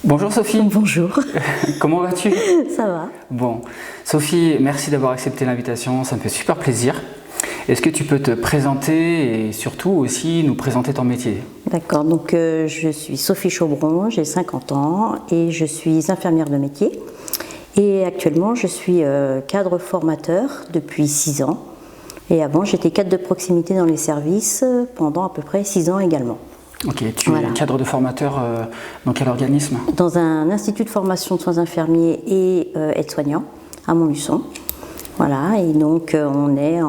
Bonjour Sophie. Bonjour. Comment vas-tu? Ça va. Bon, Sophie, merci d'avoir accepté l'invitation, ça me fait super plaisir. Est-ce que tu peux te présenter et surtout aussi nous présenter ton métier? D'accord, donc je suis Sophie Chaubron, j'ai 50 ans et je suis infirmière de métier. Et actuellement, je suis cadre formateur depuis 6 ans. Et avant, j'étais cadre de proximité dans les services pendant à peu près 6 ans également. Ok, tu es cadre de formateur dans quel organisme? Dans un institut de formation de soins infirmiers et aides-soignants à Montluçon. Voilà, et donc on est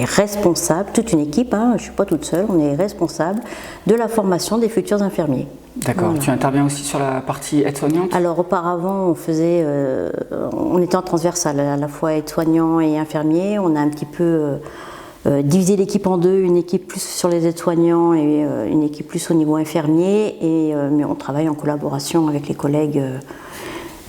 responsable, toute une équipe, je ne suis pas toute seule, on est responsable de la formation des futurs infirmiers. D'accord, voilà. Tu interviens aussi sur la partie aide-soignante? Alors auparavant, on était en transversal, à la fois aide-soignants et infirmiers. On a un petit peu divisé l'équipe en deux, une équipe plus sur les aides-soignants et une équipe plus au niveau infirmier. Mais on travaille en collaboration avec les collègues,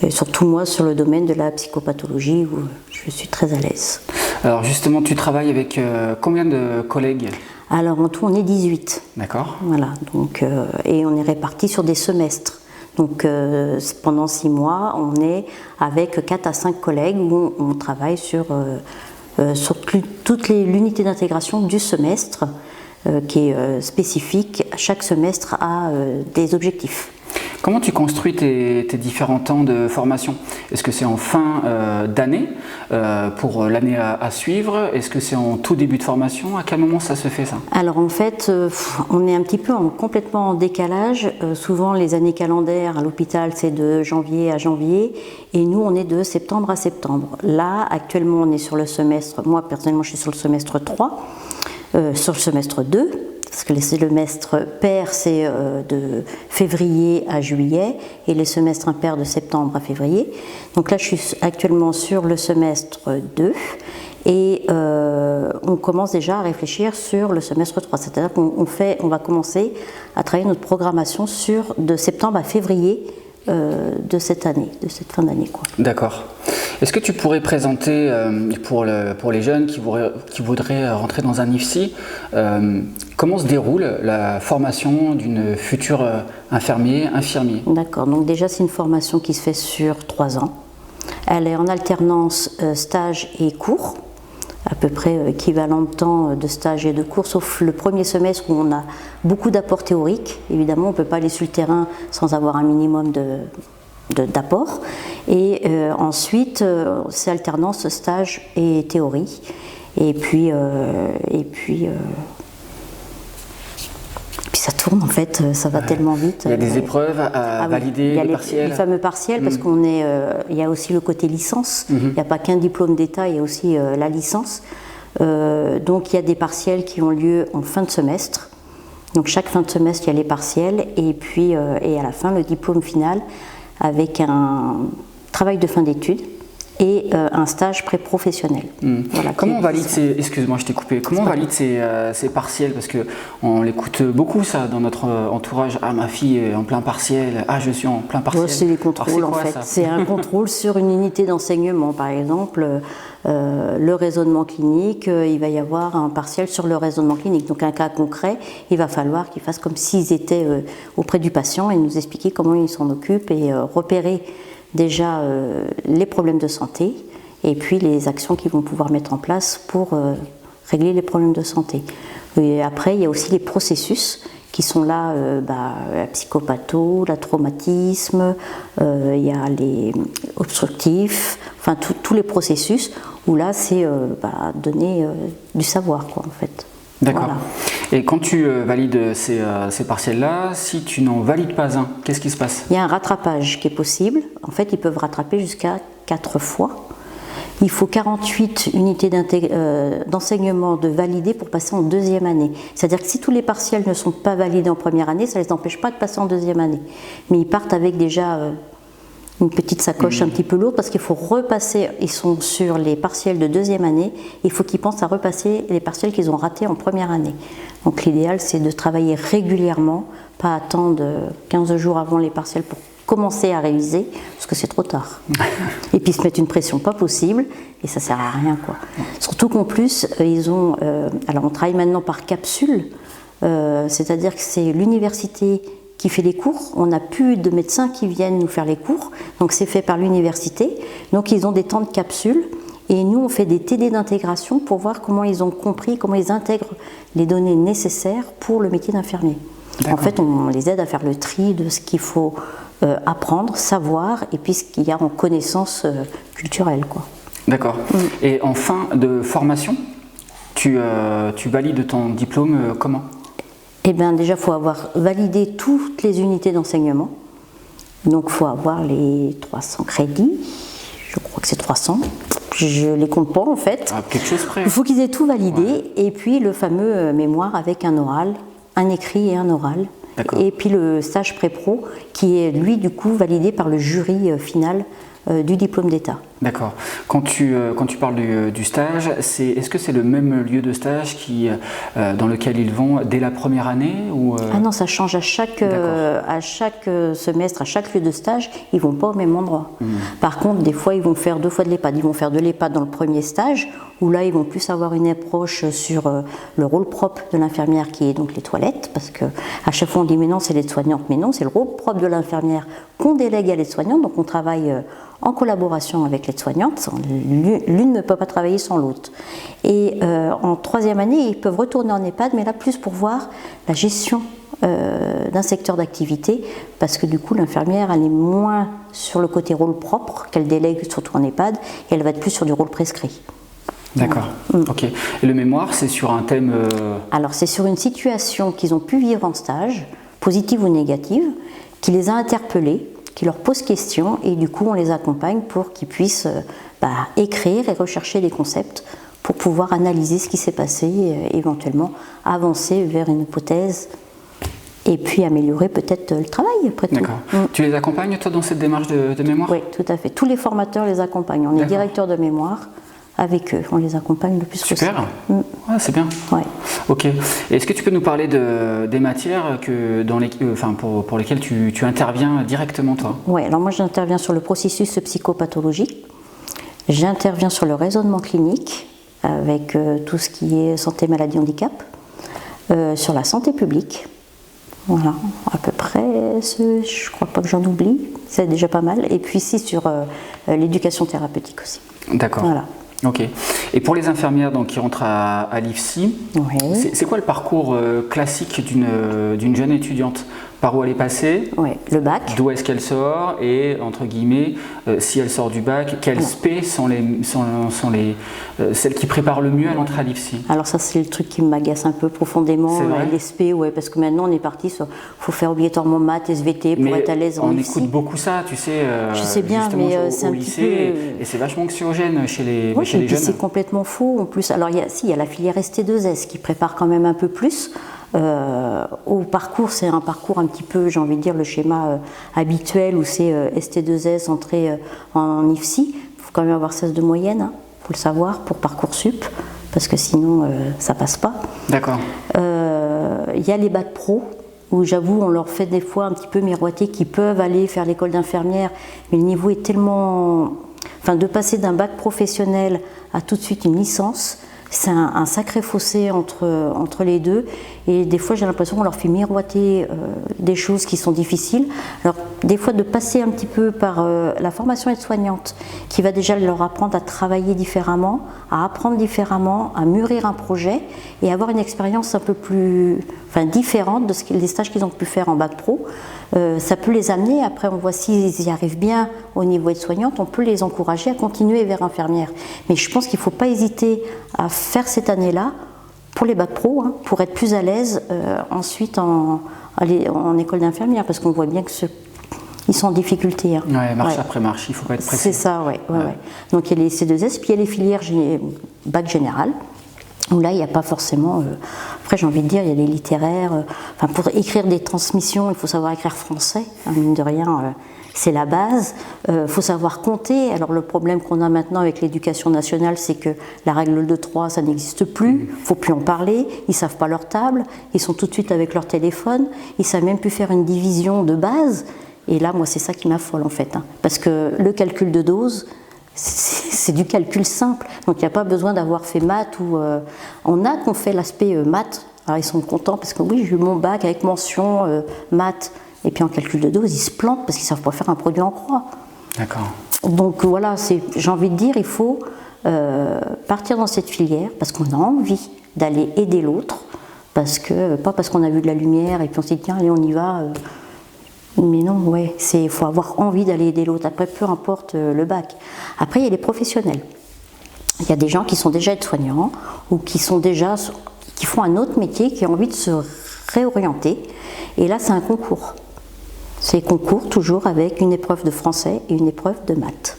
et surtout moi sur le domaine de la psychopathologie où je suis très à l'aise. Alors justement, tu travailles avec combien de collègues? Alors en tout, on est 18. D'accord. Voilà, donc, et on est répartis sur des semestres. Donc pendant 6 mois, on est avec 4 à 5 collègues où on travaille sur toute l'unité d'intégration du semestre qui est spécifique. Chaque semestre a des objectifs. Comment tu construis tes différents temps de formation? Est-ce que c'est en fin d'année pour l'année à suivre? Est-ce que c'est en tout début de formation? À quel moment ça se fait ça? Alors en fait, on est un petit peu complètement en décalage. Souvent les années calendaires à l'hôpital c'est de janvier à janvier et nous on est de septembre à septembre. Là actuellement on est sur le semestre, moi personnellement je suis sur le semestre 3, sur le semestre 2. Parce que le semestre pair, c'est de février à juillet et les semestres impairs de septembre à février. Donc là, je suis actuellement sur le semestre 2 et on commence déjà à réfléchir sur le semestre 3. C'est-à-dire qu'on va commencer à travailler notre programmation de septembre à février de cette année, de cette fin d'année. D'accord. Est-ce que tu pourrais présenter pour les jeunes qui voudraient rentrer dans un IFSI, comment se déroule la formation d'une future infirmier? D'accord, donc déjà c'est une formation qui se fait sur 3 ans. Elle est en alternance stage et cours, à peu près équivalent de temps de stage et de cours, sauf le premier semestre où on a beaucoup d'apports théoriques. Évidemment, on ne peut pas aller sur le terrain sans avoir un minimum d'apport. Et ensuite, c'est alternance stage et théorie. Et puis ça tourne en fait, ça va tellement vite. Il y a des épreuves à valider, il y a les partiels. Les fameux partiels, parce il y a aussi le côté licence. Il n'y a pas qu'un diplôme d'État, il y a aussi la licence. Donc il y a des partiels qui ont lieu en fin de semestre. Donc chaque fin de semestre, il y a les partiels et puis et à la fin, le diplôme final avec un travail de fin d'études et un stage pré-professionnel. Voilà, comment on valide excuse-moi, je t'ai coupé. Comment on valide ces partiels? Parce qu'on l'écoute beaucoup ça dans notre entourage. Ah, ma fille est en plein partiel. Ah, je suis en plein partiel. C'est des contrôles en fait. C'est un contrôle sur une unité d'enseignement. Par exemple, le raisonnement clinique, il va y avoir un partiel sur le raisonnement clinique. Donc un cas concret, il va falloir qu'ils fassent comme s'ils étaient auprès du patient et nous expliquer comment ils s'en occupent et repérer déjà les problèmes de santé et puis les actions qu'ils vont pouvoir mettre en place pour régler les problèmes de santé. Et après, il y a aussi les processus qui sont là, la psychopatho, la traumatisme, il y a les obstructifs, enfin tous les processus où là c'est donner du savoir en fait. D'accord. Voilà. Et quand tu valides ces partiels-là, si tu n'en valides pas un, qu'est-ce qui se passe? Il y a un rattrapage qui est possible. En fait, ils peuvent rattraper jusqu'à 4 fois. Il faut 48 unités d'enseignement de valider pour passer en 2e année. C'est-à-dire que si tous les partiels ne sont pas validés en première année, ça ne les empêche pas de passer en 2e année. Mais ils partent avec déjà une petite sacoche un petit peu lourde parce qu'il faut repasser, ils sont sur les partiels de 2e année, il faut qu'ils pensent à repasser les partiels qu'ils ont ratés en première année. Donc l'idéal c'est de travailler régulièrement, pas attendre 15 jours avant les partiels pour commencer à réviser, parce que c'est trop tard. Et puis se mettre une pression pas possible, et ça sert à rien Surtout qu'en plus, alors on travaille maintenant par capsule, c'est-à-dire que c'est l'université qui fait les cours. On n'a plus de médecins qui viennent nous faire les cours, donc c'est fait par l'université. Donc ils ont des temps de capsule et nous on fait des TD d'intégration pour voir comment ils ont compris, comment ils intègrent les données nécessaires pour le métier d'infirmier. En fait, on les aide à faire le tri de ce qu'il faut apprendre, savoir, et puis ce qu'il y a en connaissances culturelles, quoi. D'accord. Et en fin de formation, tu valides ton diplôme comment? Eh bien, déjà, il faut avoir validé toutes les unités d'enseignement. Donc, il faut avoir les 300 crédits. Je crois que c'est 300. Je ne les compte pas, en fait. Ah, quelque chose près. Il faut qu'ils aient tout validé. Et puis, le fameux mémoire avec un oral, un écrit et un oral. Et puis, le stage pré-pro, qui est, lui, du coup, validé par le jury final du diplôme d'État. D'accord. Quand tu parles du stage, est-ce que c'est le même lieu de stage dans lequel ils vont dès la première année ou Ah non, ça change à chaque semestre, à chaque lieu de stage, ils ne vont pas au même endroit. Par contre, des fois, ils vont faire 2 fois de l'EHPAD. Ils vont faire de l'EHPAD dans le premier stage, où là, ils vont plus avoir une approche sur le rôle propre de l'infirmière, qui est donc les toilettes, parce qu'à chaque fois, on dit mais non, c'est l'aide-soignante, mais non, c'est le rôle propre de l'infirmière qu'on délègue à l'aide-soignante, donc on travaille en collaboration avec l'aide-soignante. L'une ne peut pas travailler sans l'autre. Et en 3e année, ils peuvent retourner en EHPAD, mais là plus pour voir la gestion d'un secteur d'activité, parce que du coup l'infirmière elle est moins sur le côté rôle propre qu'elle délègue surtout en EHPAD, et elle va être plus sur du rôle prescrit. D'accord. Ok. Et le mémoire, c'est sur un thème Alors c'est sur une situation qu'ils ont pu vivre en stage, positive ou négative, qui les a interpellés, qui leur pose question, et du coup on les accompagne pour qu'ils puissent écrire et rechercher des concepts pour pouvoir analyser ce qui s'est passé et éventuellement avancer vers une hypothèse et puis améliorer peut-être le travail après tout. D'accord. Tu les accompagnes toi dans cette démarche de mémoire? Oui, tout à fait. Tous les formateurs les accompagnent. On est directeur de mémoire. Avec eux, on les accompagne le plus possible. Super, ouais, c'est bien. Ouais. Ok. Est-ce que tu peux nous parler des matières pour lesquelles tu interviens directement, toi? Oui, alors moi j'interviens sur le processus psychopathologique, j'interviens sur le raisonnement clinique, avec tout ce qui est santé, maladie, handicap, sur la santé publique. Voilà, à peu près, je crois pas que j'en oublie, c'est déjà pas mal. Et puis ici sur l'éducation thérapeutique aussi. D'accord. Voilà. Ok. Et pour les infirmières qui rentrent à l'IFSI, c'est quoi le parcours classique d'une jeune étudiante? Par où elle est passée? Oui, le bac. D'où est-ce qu'elle sort? Et, entre guillemets, si elle sort du bac, quelles spé sont celles qui préparent le mieux à l'entrée à l'IFSI? Alors ça, c'est le truc qui m'agace un peu profondément. Les spé, parce que maintenant, on est parti sur... Il faut faire obligatoirement maths, SVT pour être à l'aise en IFSI. On écoute beaucoup ça, tu sais, je sais bien, mais c'est un lycée, petit peu... Et c'est vachement anxiogène chez les jeunes. C'est complètement faux. En plus, alors il y a la filière ST2S qui prépare quand même un peu plus. Au parcours, c'est un parcours un petit peu, j'ai envie de dire, le schéma habituel où c'est ST2S, entrée en IFSI. Il faut quand même avoir 16 de moyenne, faut le savoir, pour Parcoursup, parce que sinon ça passe pas. D'accord. Il y a les bacs pro, où j'avoue, on leur fait des fois un petit peu miroiter qu'ils peuvent aller faire l'école d'infirmière, mais le niveau est tellement... Enfin, de passer d'un bac professionnel à tout de suite une licence, c'est un sacré fossé entre les deux, et des fois j'ai l'impression qu'on leur fait miroiter des choses qui sont difficiles. Alors des fois de passer un petit peu par la formation aide-soignante qui va déjà leur apprendre à travailler différemment, à apprendre différemment, à mûrir un projet et avoir une expérience un peu plus différente des stages qu'ils ont pu faire en bac pro. Ça peut les amener, après on voit s'ils y arrivent bien au niveau aide-soignante, on peut les encourager à continuer vers infirmière. Mais je pense qu'il ne faut pas hésiter à faire cette année-là pour les bacs pro, pour être plus à l'aise ensuite en école d'infirmière, parce qu'on voit bien qu'ils sont en difficulté. Marche après marche, il ne faut pas être pressé. C'est ça, ouais. Donc il y a les C2S, puis il y a les filières bac général, où là il n'y a pas forcément... Après j'ai envie de dire, il y a les littéraires, pour écrire des transmissions, il faut savoir écrire français, mine de rien... C'est la base. Faut savoir compter. Alors le problème qu'on a maintenant avec l'éducation nationale, c'est que la règle de 3, ça n'existe plus. Faut plus en parler. Ils savent pas leur table. Ils sont tout de suite avec leur téléphone. Ils savent même plus faire une division de base. Et là, moi, c'est ça qui m'affole en fait, parce que le calcul de dose, c'est du calcul simple. Donc il n'y a pas besoin d'avoir fait maths ou on a qu'on fait l'aspect maths. Alors ils sont contents parce que oui, j'ai eu mon bac avec mention maths. Et puis en calcul de dose, ils se plantent parce qu'ils ne savent pas faire un produit en croix. D'accord. Donc voilà, j'ai envie de dire, il faut partir dans cette filière parce qu'on a envie d'aller aider l'autre, pas parce qu'on a vu de la lumière et puis on s'est dit tiens, allez, on y va. Mais non, ouais, il faut avoir envie d'aller aider l'autre. Après, peu importe le bac. Après, il y a les professionnels. Il y a des gens qui sont déjà aides-soignants ou qui font un autre métier, qui ont envie de se réorienter. Et là, c'est un concours. C'est concours toujours avec une épreuve de français et une épreuve de maths.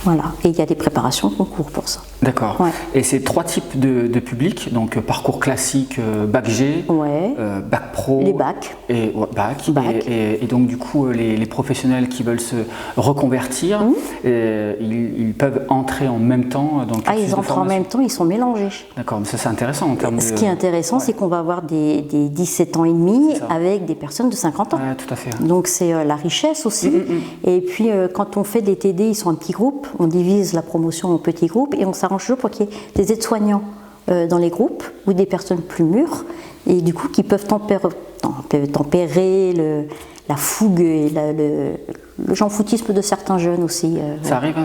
Voilà. Et il y a des préparations concours pour ça. D'accord. Ouais. Et c'est 3 types de publics, donc parcours classique, bac G, Ouais. bac pro. Les bacs. Et bac. Bac. Et donc du coup, les professionnels qui veulent se reconvertir, ils peuvent entrer en même temps dans le cursus Ils entrent en même temps, ils sont mélangés. D'accord, mais ça c'est intéressant en termes de... Ce qui est intéressant, c'est qu'on va avoir des 17 ans et demi avec des personnes de 50 ans. Ouais, tout à fait. Donc c'est la richesse aussi. Et puis quand on fait des TD, ils sont en petits groupes, on divise la promotion en petits groupes et on s'arrange toujours pour qu'il y ait des aides-soignants dans les groupes ou des personnes plus mûres et du coup qui peuvent tempérer la fougue et le jean-foutisme de certains jeunes aussi. Ça arrive,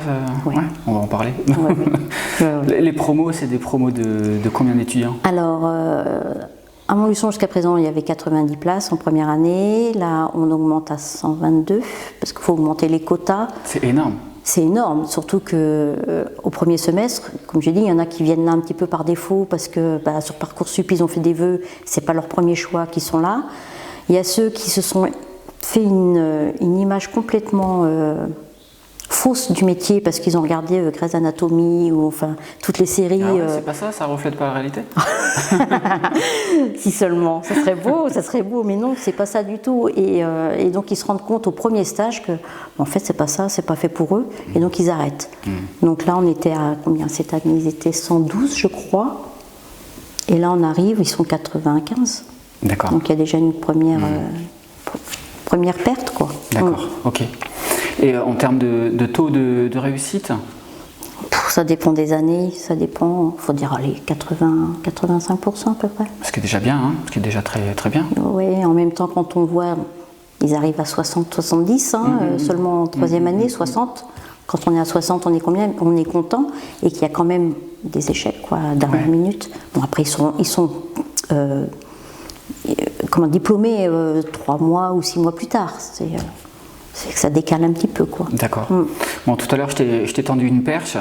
ouais. Ouais, on va en parler. Ouais. Les promos, c'est des promos de combien d'étudiants? Alors, à Montluçon, jusqu'à présent, il y avait 90 places en première année. Là, on augmente à 122 parce qu'il faut augmenter les quotas. C'est énorme. C'est énorme, surtout qu'au premier semestre, comme j'ai dit, il y en a qui viennent là un petit peu par défaut parce que sur Parcoursup, ils ont fait des vœux, c'est pas leur premier choix qui sont là. Il y a ceux qui se sont fait une image complètement fausse du métier parce qu'ils ont regardé Grey's Anatomy ou enfin toutes les séries. Ah ouais, c'est pas ça reflète pas la réalité. Si seulement, ça serait beau, mais non, c'est pas ça du tout. Et donc ils se rendent compte au premier stage que en fait c'est pas ça, c'est pas fait pour eux, et donc ils arrêtent. Donc là on était à combien cette année? Ils étaient 112 je crois, et là on arrive, ils sont 95. D'accord. Donc il y a déjà une première perte quoi. D'accord, ok. Et en termes de taux de réussite? Ça dépend des années, ça dépend, il faut dire allez, 80-85% à peu près. Ce qui est déjà bien, hein, ce qui est déjà très, très bien. Oui, en même temps quand on voit, ils arrivent à 60-70, seulement en troisième année, 60. Quand on est à 60, on est combien? On est content, et qu'il y a quand même des échecs, quoi, à dernière minute. Bon, après, ils sont diplômés 3 mois ou 6 mois plus tard. C'est que ça décale un petit peu, quoi. D'accord. Bon, tout à l'heure, je t'ai tendu une perche.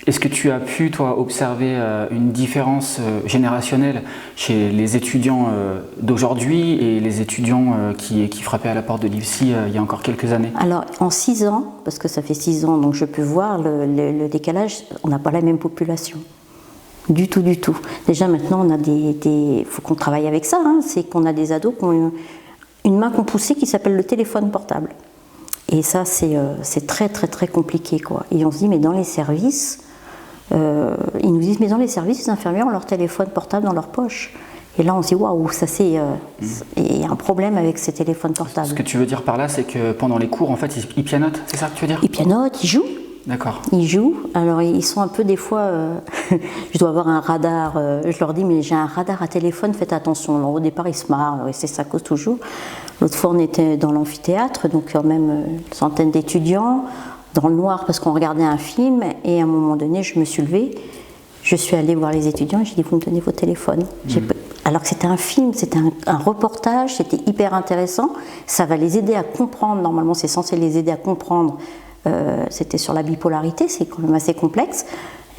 Est-ce que tu as pu, toi, observer une différence générationnelle chez les étudiants d'aujourd'hui et les étudiants qui frappaient à la porte de l'IFSI il y a encore quelques années? Alors, en 6 ans, parce que ça fait 6 ans, donc je peux voir le décalage, on n'a pas la même population. Du tout, du tout. Déjà, maintenant, on a il faut qu'on travaille avec ça, hein, c'est qu'on a des ados qui ont une main qu'on poussait qui s'appelle le téléphone portable. Et ça, c'est très, très, très compliqué, quoi. Et on se dit, mais dans les services, ils nous disent, mais dans les services, les infirmières ont leur téléphone portable dans leur poche. Et là, on se dit, waouh, ça c'est. Il y a un problème avec ces téléphones portables. Ce que tu veux dire par là, c'est que pendant les cours, en fait, ils pianotent, c'est ça que tu veux dire? Ils pianotent, ils jouent. D'accord. Ils jouent. Alors, ils sont un peu des fois. Je dois avoir un radar. Je leur dis, mais j'ai un radar à téléphone, faites attention. Alors, au départ, ils se marrent, et c'est ça cause toujours. L'autre fois, on était dans l'amphithéâtre, donc quand même une centaine d'étudiants, dans le noir parce qu'on regardait un film. Et à un moment donné, je me suis levée. Je suis allée voir les étudiants et j'ai dit, vous me donnez vos téléphones. Alors que c'était un film, c'était un reportage, c'était hyper intéressant. Ça va les aider à comprendre. Normalement, c'est censé les aider à comprendre. C'était sur la bipolarité, c'est quand même assez complexe,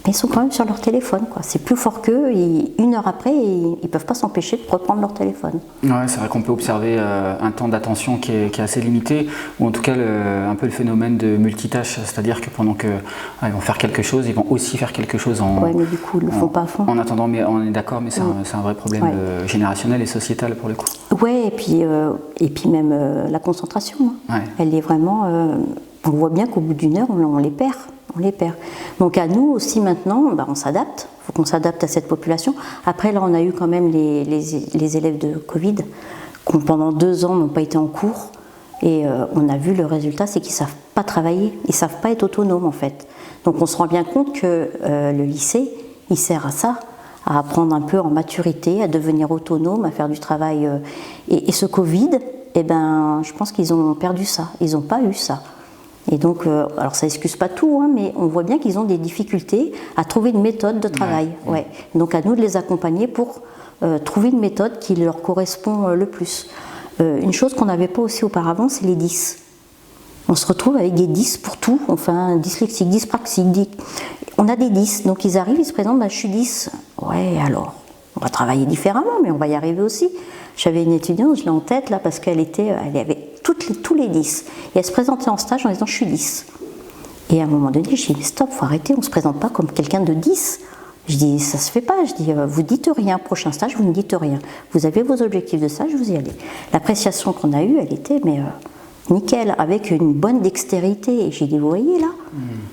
mais ils sont quand même sur leur téléphone, quoi. C'est plus fort qu'eux, et 1 heure après, ils ne peuvent pas s'empêcher de reprendre leur téléphone. Ouais, c'est vrai qu'on peut observer un temps d'attention qui est assez limité, ou en tout cas un peu le phénomène de multitâche, c'est-à-dire que pendant qu'ils vont faire quelque chose, ils vont aussi faire quelque chose en... Ouais, mais du coup, ils ne le font pas à fond. En attendant, mais on est d'accord, mais c'est un vrai problème générationnel et sociétal pour le coup. Ouais, et puis même la concentration, hein. Ouais. Elle est vraiment... on voit bien qu'au bout d'1 heure, on les perd. Donc à nous aussi maintenant, on s'adapte. Il faut qu'on s'adapte à cette population. Après, là, on a eu quand même les élèves de Covid qui pendant 2 ans n'ont pas été en cours. Et on a vu le résultat, c'est qu'ils ne savent pas travailler. Ils ne savent pas être autonomes, en fait. Donc on se rend bien compte que le lycée, il sert à ça, à apprendre un peu en maturité, à devenir autonome, à faire du travail. Et ce Covid, eh ben, je pense qu'ils ont perdu ça. Ils n'ont pas eu ça. Et donc, alors ça n'excuse pas tout, hein, mais on voit bien qu'ils ont des difficultés à trouver une méthode de travail. Ouais. Donc à nous de les accompagner pour trouver une méthode qui leur correspond le plus. Une chose qu'on n'avait pas aussi auparavant, c'est les 10. On se retrouve avec des 10 pour tout, enfin dyslexique, dyspraxique. On a des 10, donc ils arrivent, ils se présentent, bah, je suis 10. Ouais, alors, on va travailler différemment, mais on va y arriver aussi. J'avais une étudiante, je l'ai en tête là, parce qu'elle avait tous les 10. Et elle se présentait en stage en disant je suis 10. Et à un moment donné, je dis mais stop, faut arrêter, on ne se présente pas comme quelqu'un de 10. Je dis ça se fait pas, je dis vous dites rien, prochain stage vous ne dites rien. Vous avez vos objectifs de stage, vous y allez. L'appréciation qu'on a eue, elle était nickel, avec une bonne dextérité. Et j'ai dit vous voyez là,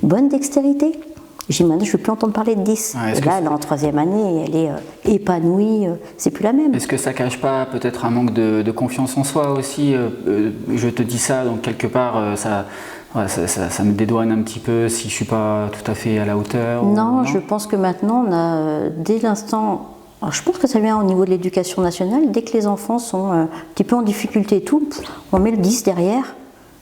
bonne dextérité. J'ai dit maintenant je ne veux plus entendre parler de 10. Et là, elle est en 3e année, elle est épanouie, c'est plus la même. Est-ce que ça ne cache pas peut-être un manque de confiance en soi aussi je te dis ça, donc quelque part ça me dédouane un petit peu si je ne suis pas tout à fait à la hauteur. Non, je pense que maintenant, on a, dès l'instant... Alors, je pense que ça vient au niveau de l'éducation nationale, dès que les enfants sont un petit peu en difficulté et tout, on met le 10 derrière.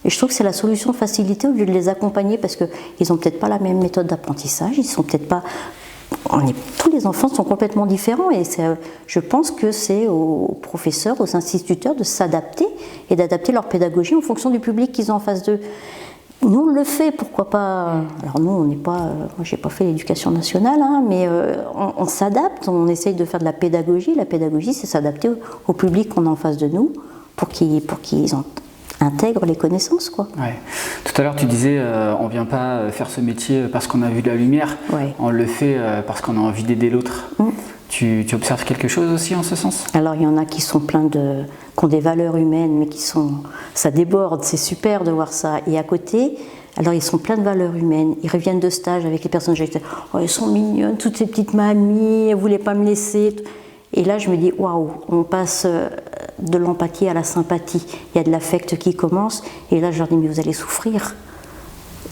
Et je trouve que c'est la solution de facilité au lieu de les accompagner parce qu'ils n'ont peut-être pas la même méthode d'apprentissage, ils sont peut-être pas... Tous les enfants sont complètement différents et je pense que c'est aux professeurs, aux instituteurs de s'adapter et d'adapter leur pédagogie en fonction du public qu'ils ont en face d'eux. Nous, on le fait, pourquoi pas. Alors nous, on n'est pas... moi, j'ai pas fait l'éducation nationale, hein, mais on s'adapte, on essaye de faire de la pédagogie. La pédagogie, c'est s'adapter au public qu'on a en face de nous pour qu'ils intègrent les connaissances, quoi. Ouais. Tout à l'heure, tu disais, on ne vient pas faire ce métier parce qu'on a vu de la lumière, on le fait parce qu'on a envie d'aider l'autre. Tu observes quelque chose aussi en ce sens? Alors il y en a qui sont pleins qui ont des valeurs humaines, mais ça déborde, c'est super de voir ça. Et à côté, alors ils sont pleins de valeurs humaines, ils reviennent de stage avec les personnes âgées, oh elles sont mignonnes, toutes ces petites mamies, elles ne voulaient pas me laisser. Et là je me dis, waouh, on passe de l'empathie à la sympathie, il y a de l'affect qui commence, et là je leur dis, mais vous allez souffrir.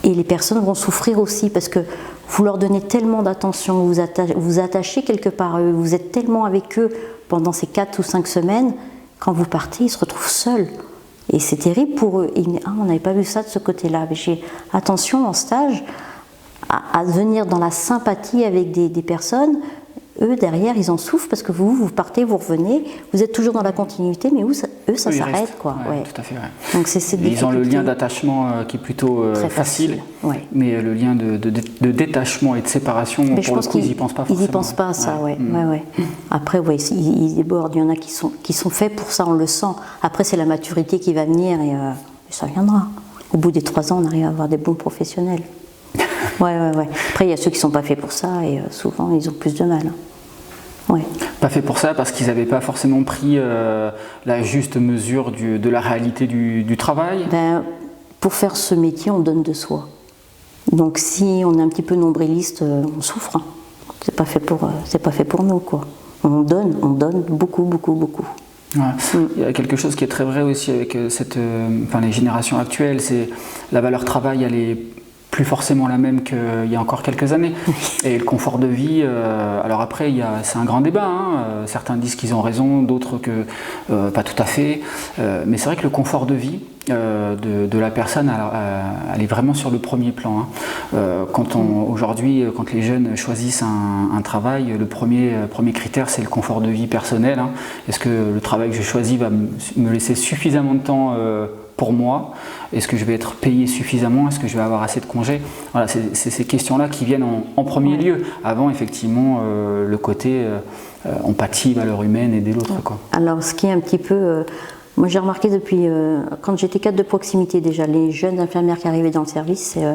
Et les personnes vont souffrir aussi parce que vous leur donnez tellement d'attention, vous attachez quelque part à eux, vous êtes tellement avec eux pendant ces 4 ou 5 semaines, quand vous partez, ils se retrouvent seuls. Et c'est terrible pour eux. On n'avait pas vu ça de ce côté-là. Mais j'ai attention en stage à venir dans la sympathie avec des personnes. Eux, derrière, ils en souffrent parce que vous partez, vous revenez, vous êtes toujours dans la continuité, mais eux, ça s'arrête, quoi. Ouais, tout à fait, ouais. Donc ils ont le lien d'attachement qui est plutôt facile, mais le lien de détachement et de séparation, mais pour le coup, ils n'y pensent pas forcément. Ils n'y pensent pas à ça, ouais. Après, ils débordent, il y en a qui sont faits pour ça, on le sent. Après, c'est la maturité qui va venir et ça viendra. Au bout des 3 ans, on arrive à avoir des bons professionnels. Ouais. Après, il y a ceux qui ne sont pas faits pour ça et souvent, ils ont plus de mal. Ouais. Pas fait pour ça parce qu'ils n'avaient pas forcément pris la juste mesure de la réalité du travail. Pour faire ce métier, on donne de soi. Donc si on est un petit peu nombriliste, on souffre. C'est pas fait pour nous, quoi. On donne beaucoup. Ouais. Il y a quelque chose qui est très vrai aussi avec les générations actuelles, c'est la valeur travail, elle est plus forcément la même qu'il y a encore quelques années. Et le confort de vie, alors après, c'est un grand débat. Hein. Certains disent qu'ils ont raison, d'autres que pas tout à fait. Mais c'est vrai que le confort de vie de la personne, elle est vraiment sur le premier plan. Hein. Aujourd'hui, quand les jeunes choisissent un travail, le premier critère, c'est le confort de vie personnel. Hein. Est-ce que le travail que je choisis va me laisser suffisamment de temps pour moi? Est-ce que je vais être payé suffisamment? Est-ce que je vais avoir assez de congés? Voilà, c'est ces questions-là qui viennent en premier lieu. Avant, effectivement, le côté empathie, valeur humaine, aider l'autre. Quoi. Alors, ce qui est un petit peu... moi, j'ai remarqué depuis... quand j'étais cadre de proximité, déjà, les jeunes infirmières qui arrivaient dans le service, c'est...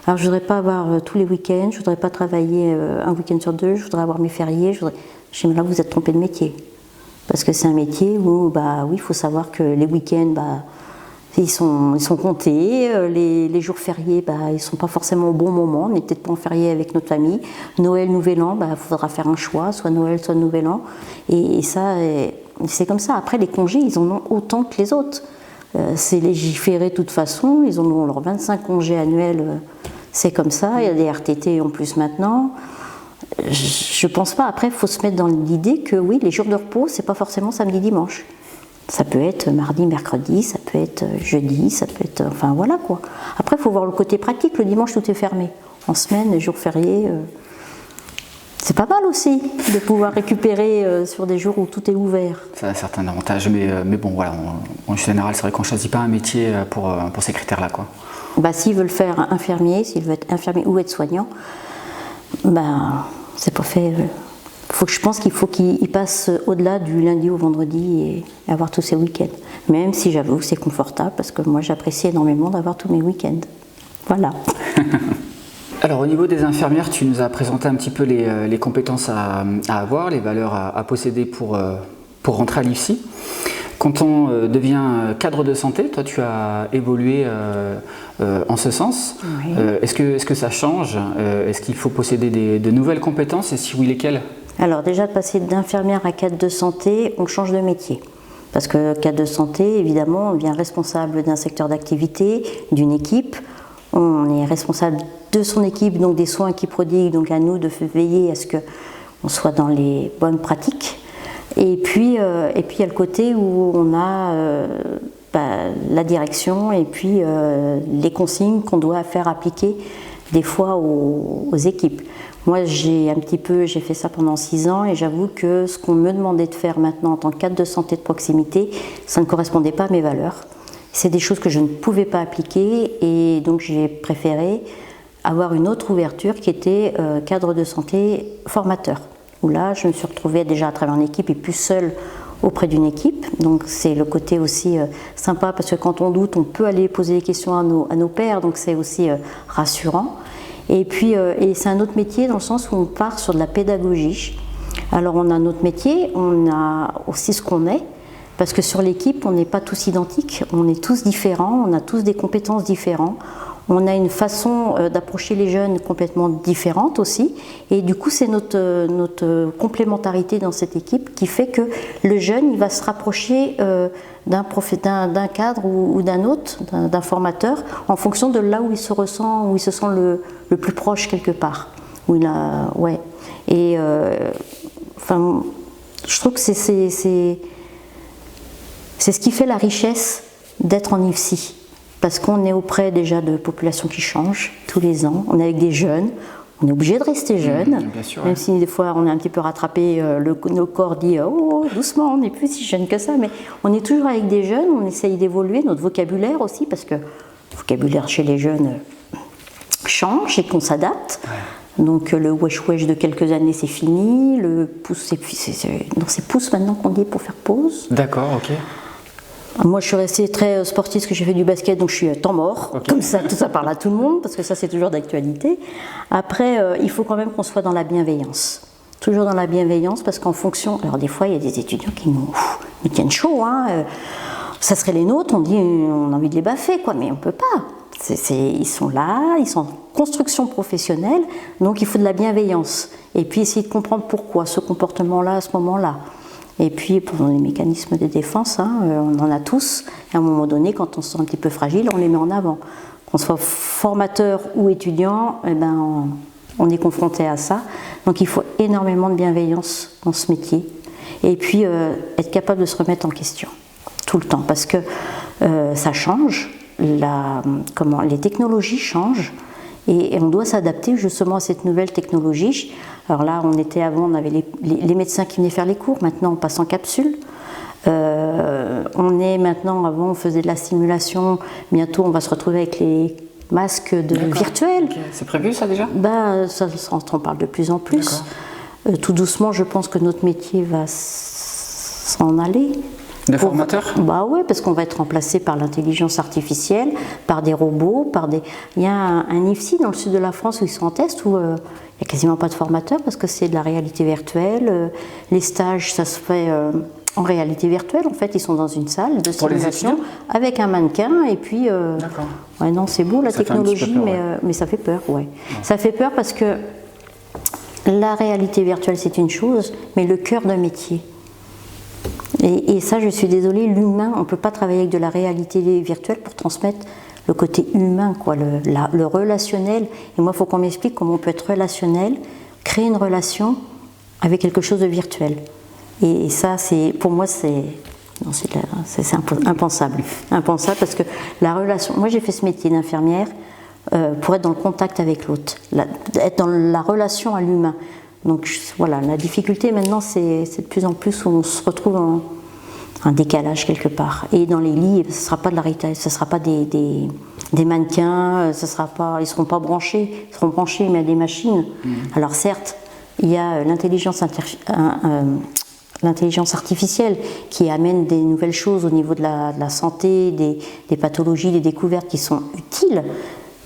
alors, je voudrais pas avoir tous les week-ends, je voudrais pas travailler un week-end sur 2, je voudrais avoir mes fériés. Je dis, mais là, vous êtes trompé de métier. Parce que c'est un métier où, oui, il faut savoir que les week-ends, ils sont comptés, les jours fériés, ils ne sont pas forcément au bon moment, on n'est peut-être pas en férié avec notre famille. Noël, Nouvel An, il faudra faire un choix, soit Noël, soit Nouvel An. Et ça, c'est comme ça. Après, les congés, ils en ont autant que les autres. C'est légiféré de toute façon, ils ont leurs 25 congés annuels, c'est comme ça. Il y a des RTT en plus maintenant. Je ne pense pas. Après, il faut se mettre dans l'idée que oui, les jours de repos, c'est pas forcément samedi, dimanche. Ça peut être mardi, mercredi, ça peut être jeudi, ça peut être... Enfin voilà quoi. Après, il faut voir le côté pratique. Le dimanche, tout est fermé. En semaine, les jours fériés, c'est pas mal aussi de pouvoir récupérer sur des jours où tout est ouvert. Ça a certains avantages, mais bon, voilà, en général, c'est vrai qu'on ne choisit pas un métier pour ces critères-là, quoi. Bah, s'ils veulent faire infirmier, s'ils veulent être infirmier ou être soignant, bah, c'est pas fait... Je pense qu'il faut qu'ils passent au-delà du lundi au vendredi et avoir tous ces week-ends. Même si j'avoue que c'est confortable parce que moi j'apprécie énormément d'avoir tous mes week-ends. Voilà. Alors au niveau des infirmières, tu nous as présenté un petit peu les compétences à avoir, les valeurs à posséder pour rentrer à l'IFSI. Quand on devient cadre de santé, toi tu as évolué en ce sens. Oui. Est-ce que ça change? Est-ce qu'il faut posséder de nouvelles compétences et si oui, lesquelles? Alors déjà de passer d'infirmière à cadre de santé, on change de métier. Parce que cadre de santé, évidemment, on devient responsable d'un secteur d'activité, d'une équipe. On est responsable de son équipe, donc des soins qu'il prodigue, donc à nous de veiller à ce qu'on soit dans les bonnes pratiques. Et puis il y a le côté où on a la direction et puis les consignes qu'on doit faire appliquer des fois aux équipes. Moi, j'ai fait ça pendant 6 ans et j'avoue que ce qu'on me demandait de faire maintenant en tant que cadre de santé de proximité, ça ne correspondait pas à mes valeurs. C'est des choses que je ne pouvais pas appliquer et donc j'ai préféré avoir une autre ouverture qui était cadre de santé formateur. Où là, je me suis retrouvée déjà à travailler en équipe et plus seule auprès d'une équipe. Donc c'est le côté aussi sympa parce que quand on doute, on peut aller poser des questions à nos pairs, donc c'est aussi rassurant. Et puis c'est un autre métier dans le sens où on part sur de la pédagogie. Alors on a notre métier, on a aussi ce qu'on est, parce que sur l'équipe, on n'est pas tous identiques, on est tous différents, on a tous des compétences différentes. On a une façon d'approcher les jeunes complètement différente aussi. Et du coup, c'est notre complémentarité dans cette équipe qui fait que le jeune, il va se rapprocher d'un cadre ou d'un autre, d'un formateur, en fonction de là où il se ressent, où il se sent le plus proche quelque part. Où il a, ouais. Et enfin, je trouve que c'est ce qui fait la richesse d'être en IFSI. Parce qu'on est auprès déjà de populations qui changent tous les ans, on est avec des jeunes, on est obligé de rester jeune, bien sûr, même si des fois on est un petit peu rattrapé, nos corps disent oh doucement, on n'est plus si jeune que ça, mais on est toujours avec des jeunes, on essaye d'évoluer, notre vocabulaire aussi, parce que le vocabulaire chez les jeunes change et qu'on s'adapte. Ouais. Donc le wesh-wesh de quelques années c'est fini, le pouce c'est pouce maintenant qu'on dit pour faire pause. D'accord, ok. Moi, je suis restée très sportive parce que j'ai fait du basket, donc je suis temps mort. Okay. Comme ça, tout ça parle à tout le monde, parce que ça, c'est toujours d'actualité. Après, il faut quand même qu'on soit dans la bienveillance. Toujours dans la bienveillance, parce qu'en fonction... Alors, des fois, il y a des étudiants qui nous tiennent chaud. Hein. Ça serait les nôtres, on dit on a envie de les baffer, quoi, mais on ne peut pas. Ils sont là, ils sont en construction professionnelle, donc il faut de la bienveillance. Et puis, essayer de comprendre pourquoi ce comportement-là, à ce moment-là. Et puis, pour les mécanismes de défense, hein, on en a tous. Et à un moment donné, quand on se sent un petit peu fragile, on les met en avant. Qu'on soit formateur ou étudiant, eh ben, on est confronté à ça. Donc, il faut énormément de bienveillance dans ce métier. Et puis, être capable de se remettre en question, tout le temps. Parce que ça change, les technologies changent. Et on doit s'adapter justement à cette nouvelle technologie. Alors là, on avait les médecins qui venaient faire les cours, maintenant on passe en capsule. Avant on faisait de la simulation, bientôt on va se retrouver avec les masques virtuels. Okay. C'est prévu ça déjà? Ça, on en parle de plus en plus. Tout doucement, je pense que notre métier va s'en aller. Des formateurs? Oui, parce qu'on va être remplacé par l'intelligence artificielle, par des robots, Il y a un IFSI dans le sud de la France où ils sont en test, où il n'y a quasiment pas de formateurs parce que c'est de la réalité virtuelle. Les stages, ça se fait en réalité virtuelle. En fait, ils sont dans une salle de simulation avec un mannequin et puis... D'accord. Ouais, non, c'est beau la technologie, peur, mais ça fait peur, ouais. Ça fait peur parce que la réalité virtuelle, c'est une chose, mais le cœur d'un métier... Et ça, je suis désolée, l'humain, on ne peut pas travailler avec de la réalité virtuelle pour transmettre le côté humain, quoi, le relationnel. Et moi, il faut qu'on m'explique comment on peut être relationnel, créer une relation avec quelque chose de virtuel. Et ça, pour moi, c'est Non, c'est impensable. Impensable parce que la relation. Moi, j'ai fait ce métier d'infirmière pour être dans le contact avec l'autre, être dans la relation à l'humain. Donc voilà, la difficulté maintenant, c'est de plus en plus où on se retrouve en un décalage quelque part. Et dans les lits, ce ne sera pas de la retail, ce ne sera pas des mannequins, ils ne seront pas branchés, ils seront branchés mais à des machines. Alors certes, il y a l'intelligence artificielle qui amène des nouvelles choses au niveau de la santé, des pathologies, des découvertes qui sont utiles,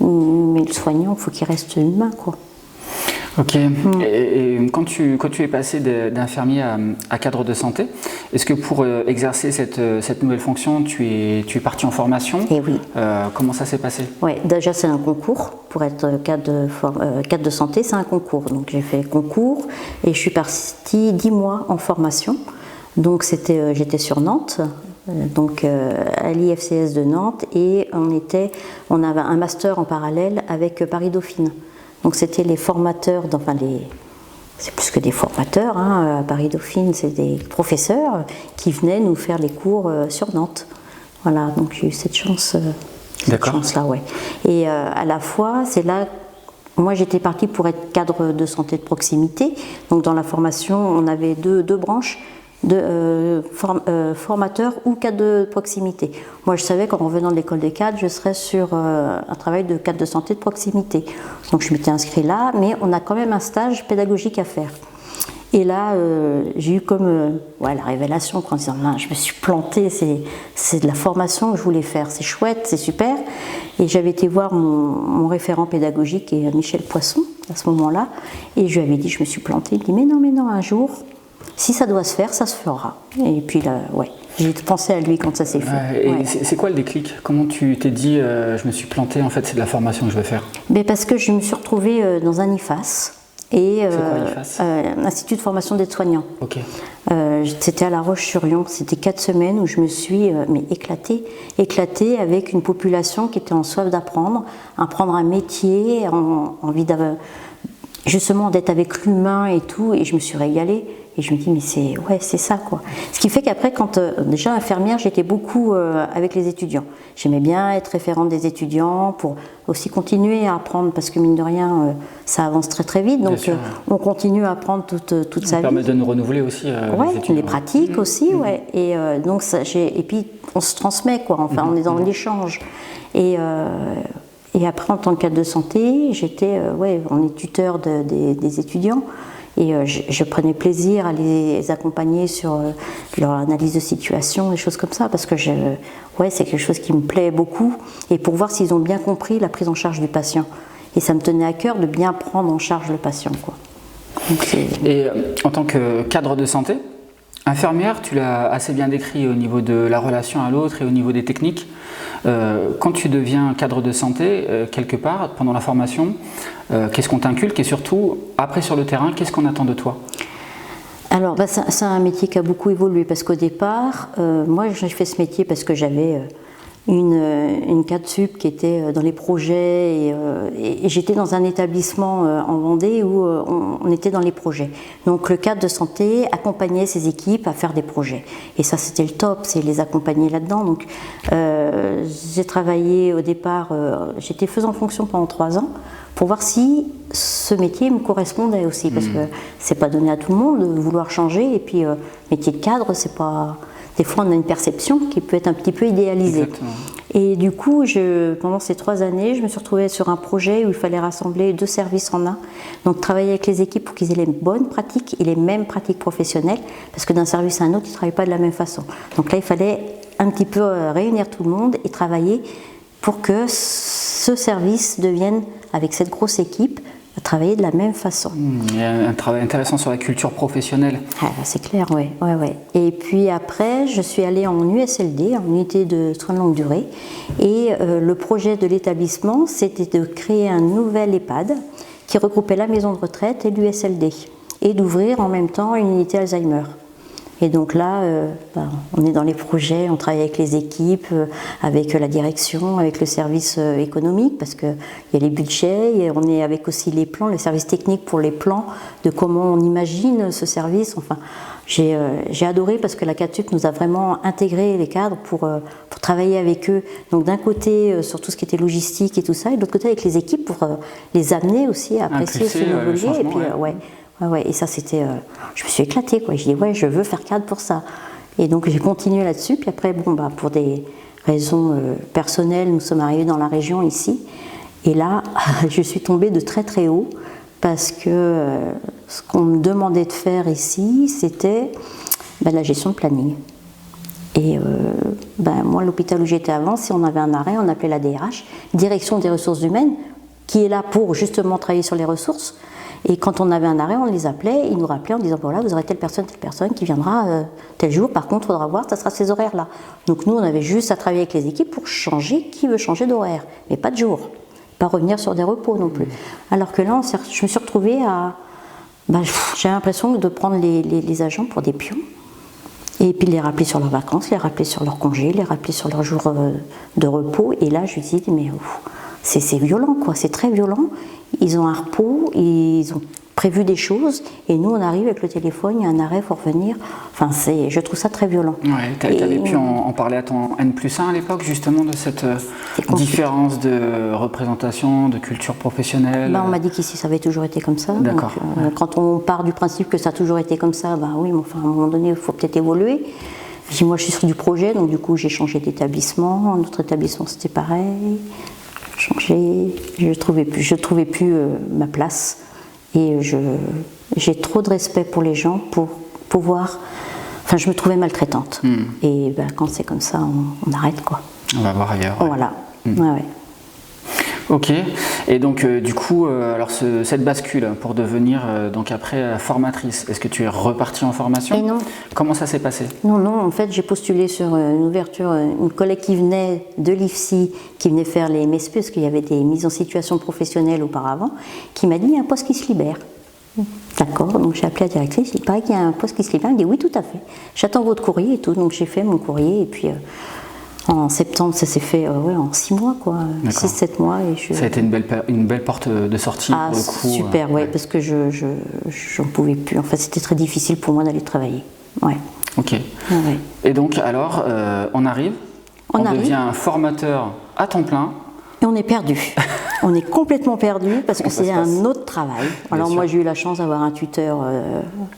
mais le soignant, il faut qu'il reste humain, quoi. Ok. Et quand tu es passé d'infirmier à cadre de santé, est-ce que pour exercer cette nouvelle fonction, tu es parti en formation? Et oui. Comment ça s'est passé? Oui, déjà c'est un concours. Pour être cadre de santé, c'est un concours. Donc j'ai fait le concours et je suis partie 10 mois en formation. Donc j'étais sur Nantes. Donc à l'IFCS de Nantes et on avait un master en parallèle avec Paris-Dauphine. Donc c'était les formateurs, c'est plus que des formateurs, hein, à Paris-Dauphine, c'est des professeurs qui venaient nous faire les cours sur Nantes. Voilà, donc j'ai eu cette chance-là, ouais. Et à la fois, c'est là, moi j'étais partie pour être cadre de santé de proximité. Donc dans la formation, on avait deux branches. Formateur ou cadre de proximité. Moi, je savais qu'en revenant de l'école des cadres, je serais sur un travail de cadre de santé de proximité. Donc, je m'étais inscrite là, mais on a quand même un stage pédagogique à faire. Et là, j'ai eu comme la révélation en disant, je me suis plantée, c'est de la formation que je voulais faire, c'est chouette, c'est super. Et j'avais été voir mon référent pédagogique, qui est Michel Poisson, à ce moment-là, et je lui avais dit, je me suis plantée. Il me dit, mais non, un jour, si ça doit se faire, ça se fera. Et puis là, j'ai pensé à lui quand ça s'est fait. Et c'est quoi le déclic? Comment tu t'es dit, je me suis plantée, en fait, c'est de la formation que je vais faire? Parce que je me suis retrouvée dans un IFAS. Et c'est quoi l'IFAS? Institut de formation d'aide-soignants. Ok. C'était à La Roche-sur-Yon. C'était 4 semaines où je me suis éclatée avec une population qui était en soif d'apprendre un métier, envie justement d'être avec l'humain et tout. Et je me suis régalée. Et je me dis, mais c'est ça, quoi. Ce qui fait qu'après, quand déjà infirmière, j'étais beaucoup avec les étudiants. J'aimais bien être référente des étudiants pour aussi continuer à apprendre, parce que mine de rien, ça avance très très vite. Donc on continue à apprendre toute sa vie. Ça permet de nous renouveler aussi les étudiants. Les pratiques aussi, ouais. Et donc et puis on se transmet, quoi. Enfin, on est dans l'échange. Et après, en tant que cadre de santé, on est tuteur des étudiants. Et je prenais plaisir à les accompagner sur leur analyse de situation, des choses comme ça, parce que c'est quelque chose qui me plaît beaucoup, et pour voir s'ils ont bien compris la prise en charge du patient. Et ça me tenait à cœur de bien prendre en charge le patient, quoi. Donc, et en tant que cadre de santé, infirmière, tu l'as assez bien décrit au niveau de la relation à l'autre et au niveau des techniques. Quand tu deviens cadre de santé, quelque part, pendant la formation, qu'est-ce qu'on t'inculque et surtout, après sur le terrain, qu'est-ce qu'on attend de toi? Alors, c'est un métier qui a beaucoup évolué parce qu'au départ, moi j'ai fait ce métier parce que j'avais une cadre sup qui était dans les projets et j'étais dans un établissement en Vendée où on était dans les projets. Donc le cadre de santé accompagnait ses équipes à faire des projets. Et ça c'était le top, c'est les accompagner là-dedans. Donc j'ai travaillé au départ, j'étais faisant fonction pendant 3 ans pour voir si ce métier me correspondait aussi, parce que c'est pas donné à tout le monde de vouloir changer, et puis métier de cadre, c'est pas... Des fois, on a une perception qui peut être un petit peu idéalisée. Exactement. Et du coup, pendant ces 3 années, je me suis retrouvée sur un projet où il fallait rassembler 2 services en un. Donc, travailler avec les équipes pour qu'ils aient les bonnes pratiques et les mêmes pratiques professionnelles, parce que d'un service à un autre, ils ne travaillent pas de la même façon. Donc là, il fallait un petit peu réunir tout le monde et travailler pour que ce service devienne, avec cette grosse équipe, à travailler de la même façon. Il y a un travail intéressant sur la culture professionnelle. Ah, c'est clair, oui. Et puis après, je suis allée en USLD, en unité de soins de longue durée. Et le projet de l'établissement, c'était de créer un nouvel EHPAD qui regroupait la maison de retraite et l'USLD. Et d'ouvrir en même temps une unité Alzheimer. Et donc là, on est dans les projets, on travaille avec les équipes, avec la direction, avec le service économique, parce qu'il y a les budgets, et on est avec aussi les plans, le service technique pour les plans, de comment on imagine ce service. Enfin, j'ai adoré parce que la CATUC nous a vraiment intégré les cadres pour travailler avec eux. Donc d'un côté sur tout ce qui était logistique et tout ça, et de l'autre côté avec les équipes pour les amener aussi à apprécier ce nouveau lieu. Et puis ouais, et ça c'était, je me suis éclatée quoi. Je dis ouais, je veux faire cadre pour ça. Et donc j'ai continué là-dessus. Puis après pour des raisons personnelles, nous sommes arrivés dans la région ici. Et là, je suis tombée de très très haut. Parce que ce qu'on me demandait de faire ici, c'était la gestion de planning. Et moi, l'hôpital où j'étais avant, si on avait un arrêt, on appelait la DRH, Direction des ressources humaines, qui est là pour justement travailler sur les ressources. Et quand on avait un arrêt, on les appelait, ils nous rappelaient en disant voilà, vous aurez telle personne qui viendra tel jour, par contre, il faudra voir, ça sera ces horaires-là. Donc nous, on avait juste à travailler avec les équipes pour changer qui veut changer d'horaire, mais pas de jour. Pas revenir sur des repos non plus. Alors que là, je me suis retrouvée à... j'ai l'impression de prendre les agents pour des pions, et puis les rappeler sur leurs vacances, les rappeler sur leurs congés, les rappeler sur leurs jours de repos. Et là, je me dis, mais c'est violent, quoi. C'est très violent. Ils ont un repos, ils ont prévu des choses, et nous, on arrive avec le téléphone, il y a un arrêt, il faut revenir. Enfin, je trouve ça très violent. Ouais, tu avais pu en parler à ton N+1 à l'époque, justement, de cette différence de représentation, de culture professionnelle. On m'a dit qu'ici, ça avait toujours été comme ça. D'accord. Donc, quand on part du principe que ça a toujours été comme ça, oui, mais enfin, à un moment donné, il faut peut-être évoluer. Moi, je suis sur du projet, donc du coup, j'ai changé d'établissement. Notre établissement, c'était pareil. Changé. Je trouvais plus ma place. Et j'ai trop de respect pour les gens pour pouvoir... Enfin, je me trouvais maltraitante. Et quand c'est comme ça, on arrête, quoi. On va voir ailleurs. Ouais. Voilà. Ouais. Ok. Et donc, du coup, alors cette bascule pour devenir donc après formatrice, est-ce que tu es repartie en formation? Et non. Comment ça s'est passé? Non, en fait, j'ai postulé sur une ouverture, une collègue qui venait de l'IFSI, qui venait faire les MSP, parce qu'il y avait des mises en situation professionnelle auparavant, qui m'a dit il y a un poste qui se libère. D'accord, donc j'ai appelé la directrice, il paraît qu'il y a un poste qui se libère, elle me dit oui, tout à fait. J'attends votre courrier et tout, donc j'ai fait mon courrier, et puis en septembre, ça s'est fait en 6 mois, quoi, 6-7 mois. Et ça a été une belle porte de sortie pour le coup. Super, ouais, parce que j'en pouvais plus. En fait, c'était très difficile pour moi d'aller travailler. Ouais. Ok. Ouais. Et donc, alors, on arrive, on devient un formateur à temps plein. Et on est perdu. On est complètement perdu parce que c'est un autre travail. Alors moi, j'ai eu la chance d'avoir un tuteur,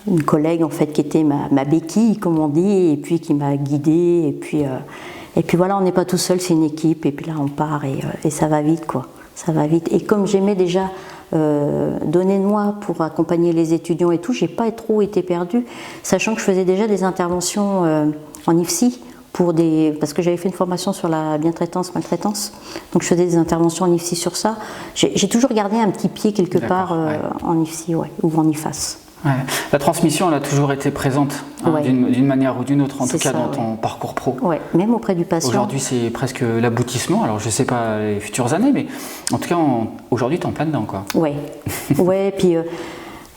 une collègue en fait, qui était ma béquille, comme on dit, et puis qui m'a guidée, et puis voilà, on n'est pas tout seul, c'est une équipe, et puis là on part et ça va vite, quoi. Ça va vite. Et comme j'aimais déjà donner de moi pour accompagner les étudiants et tout, j'ai pas trop été perdue, sachant que je faisais déjà des interventions en IFSI, parce que j'avais fait une formation sur la bientraitance, maltraitance, donc je faisais des interventions en IFSI sur ça. J'ai toujours gardé un petit pied quelque part en IFSI, ou en IFAS. Ouais. La transmission, elle a toujours été présente, d'une manière ou d'une autre, en tout cas dans ton parcours pro. Ouais, même auprès du patient. Aujourd'hui, c'est presque l'aboutissement. Alors, je ne sais pas les futures années, mais en tout cas, aujourd'hui, tu es en plein dedans, quoi. Ouais, puis...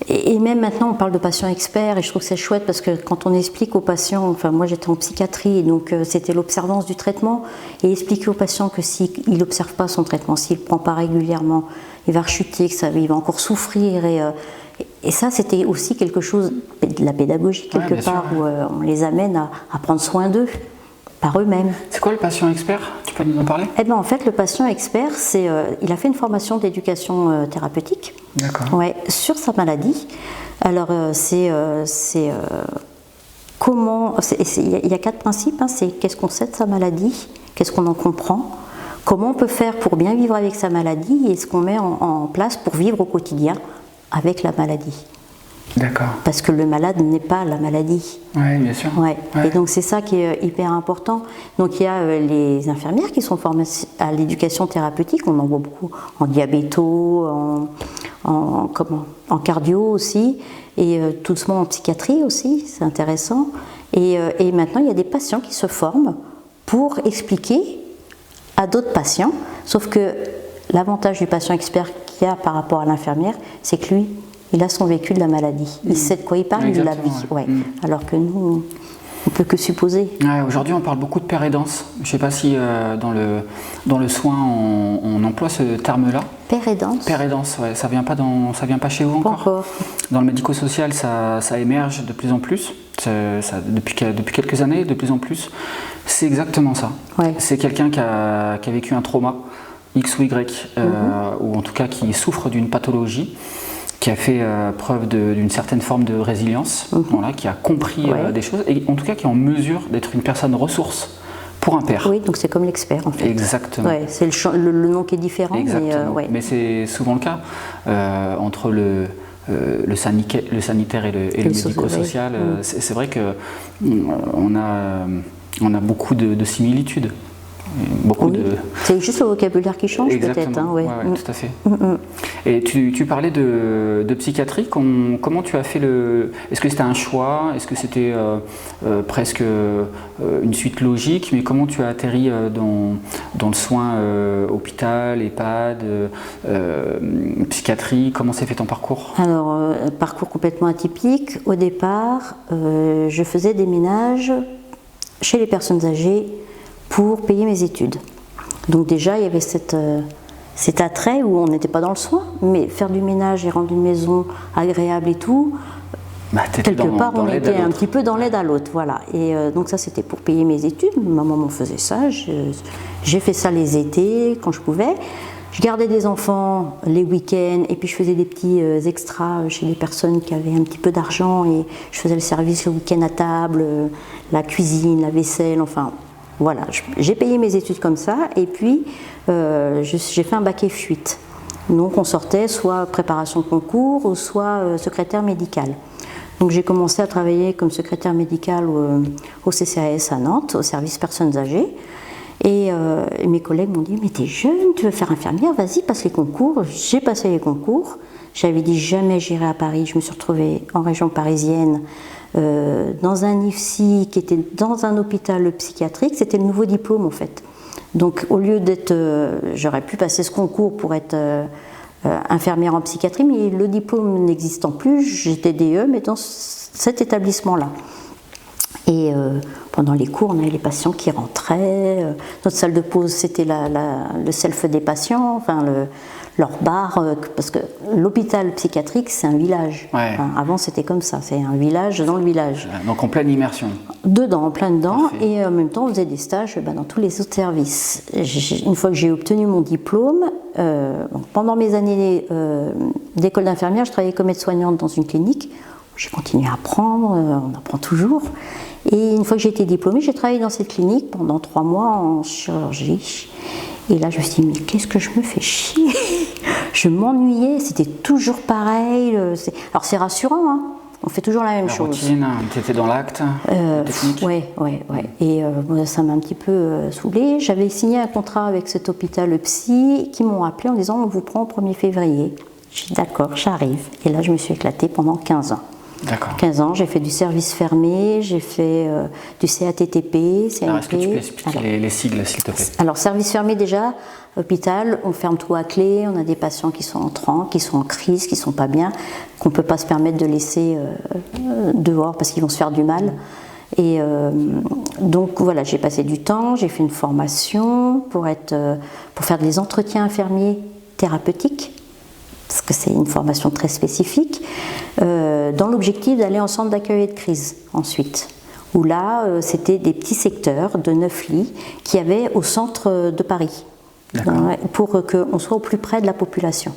Et même maintenant, on parle de patients experts, et je trouve que c'est chouette parce que quand on explique aux patients, enfin moi j'étais en psychiatrie, donc c'était l'observance du traitement, et expliquer aux patients que s'il n'observe pas son traitement, s'il ne le prend pas régulièrement, il va rechuter, il va encore souffrir, et ça c'était aussi quelque chose de la pédagogie quelque part, où on les amène à prendre soin d'eux, par eux-mêmes. C'est quoi le patient expert? Tu peux nous en parler? En fait, le patient expert, il a fait une formation d'éducation thérapeutique. D'accord. Ouais, sur sa maladie. Alors, comment... Il y a 4 principes. C'est qu'est-ce qu'on sait de sa maladie, qu'est-ce qu'on en comprend, comment on peut faire pour bien vivre avec sa maladie, et ce qu'on met en place pour vivre au quotidien avec la maladie. D'accord. Parce que le malade n'est pas la maladie. Oui, bien sûr. Ouais. Et donc c'est ça qui est hyper important. Donc il y a les infirmières qui sont formées à l'éducation thérapeutique, on en voit beaucoup en diabéto, en cardio aussi, et tout doucement en psychiatrie aussi, c'est intéressant. Et maintenant il y a des patients qui se forment pour expliquer à d'autres patients, sauf que l'avantage du patient expert qu'il y a par rapport à l'infirmière, c'est que lui, il a son vécu de la maladie. Il sait de quoi il parle, il l'a vu. Ouais. Alors que nous, on ne peut que supposer. Ouais, aujourd'hui, on parle beaucoup de père aidance. Je ne sais pas si dans le soin, on emploie ce terme-là. Père aidance. Père aidance, ouais. Ça vient pas chez vous encore. Dans le médico-social, ça émerge de plus en plus. Depuis quelques années, de plus en plus. C'est exactement ça. Ouais. C'est quelqu'un qui a vécu un trauma, X ou Y, ou en tout cas qui souffre d'une pathologie, qui a fait preuve d'une certaine forme de résilience, voilà, qui a compris des choses, et en tout cas qui est en mesure d'être une personne ressource pour un père. Oui, donc c'est comme l'expert en fait. Exactement. Ouais, c'est le nom qui est différent. Exactement. Mais c'est souvent le cas entre le sanitaire et le médico-social. C'est vrai qu'on a beaucoup de similitudes. C'est juste le vocabulaire qui change peut-être. Hein, tout à fait. Et tu parlais de psychiatrie. Comment tu as fait Est-ce que c'était un choix? Est-ce que c'était presque une suite logique? Mais comment tu as atterri dans le soin hôpital, EHPAD, psychiatrie? Comment s'est fait ton parcours? Alors, parcours complètement atypique. Au départ, je faisais des ménages chez les personnes âgées pour payer mes études. Donc déjà, il y avait cet attrait où on n'était pas dans le soin, mais faire du ménage et rendre une maison agréable et tout, quelque part on était un petit peu dans l'aide à l'autre. Voilà. Et donc ça, c'était pour payer mes études. Ma maman faisait ça. J'ai fait ça les étés, quand je pouvais. Je gardais des enfants les week-ends et puis je faisais des petits extras chez les personnes qui avaient un petit peu d'argent et je faisais le service le week-end à table, la cuisine, la vaisselle, enfin... Voilà, j'ai payé mes études comme ça et puis j'ai fait un bac F8. Donc on sortait soit préparation de concours ou soit secrétaire médical. Donc j'ai commencé à travailler comme secrétaire médical au CCAS à Nantes, au service personnes âgées. Et mes collègues m'ont dit « Mais t'es jeune, tu veux faire infirmière, vas-y, passe les concours ». J'ai passé les concours. J'avais dit jamais j'irai à Paris. Je me suis retrouvée en région parisienne. Dans un IFSI qui était dans un hôpital psychiatrique, c'était le nouveau diplôme en fait. Donc au lieu d'être, j'aurais pu passer ce concours pour être infirmière en psychiatrie, mais le diplôme n'existant plus, j'étais DE, mais dans cet établissement-là. Et pendant les cours, on avait les patients qui rentraient. Notre salle de pause, c'était le self des patients, enfin leur bar, parce que l'hôpital psychiatrique, c'est un village. Ouais. Enfin, avant, c'était comme ça, c'est un village dans le village. Donc en pleine immersion. Dedans, en plein dedans. Parfait. Et en même temps, on faisait des stages dans tous les autres services. Une fois que j'ai obtenu mon diplôme, pendant mes années d'école d'infirmière, je travaillais comme aide-soignante dans une clinique. J'ai continué à apprendre, on apprend toujours. Et une fois que j'ai été diplômée, j'ai travaillé dans cette clinique pendant 3 mois en chirurgie. Et là, je me suis dit, mais qu'est-ce que je me fais chier? Je m'ennuyais, c'était toujours pareil. Alors c'est rassurant, hein, on fait toujours la même chose. Routine, tu étais dans l'acte, technique. Ouais. Et ça m'a un petit peu saoulée. J'avais signé un contrat avec cet hôpital psy qui m'ont appelé en disant, on vous prend au 1er février. J'ai dit, d'accord, j'arrive. Et là, je me suis éclatée pendant 15 ans. D'accord. 15 ans, j'ai fait du service fermé, j'ai fait du CATTP, CNP. Alors, est-ce que tu peux expliquer les sigles, s'il te plaît? Alors, service fermé déjà, hôpital, on ferme tout à clé, on a des patients qui sont en transe, qui sont en crise, qui sont pas bien, qu'on ne peut pas se permettre de laisser dehors parce qu'ils vont se faire du mal. Et donc voilà, j'ai passé du temps, j'ai fait une formation pour faire des entretiens infirmiers thérapeutiques, parce que c'est une formation très spécifique, dans l'objectif d'aller en centre d'accueil et de crise ensuite, où là, c'était des petits secteurs de 9 lits qu'il y avait au centre de Paris, pour qu'on soit au plus près de la population.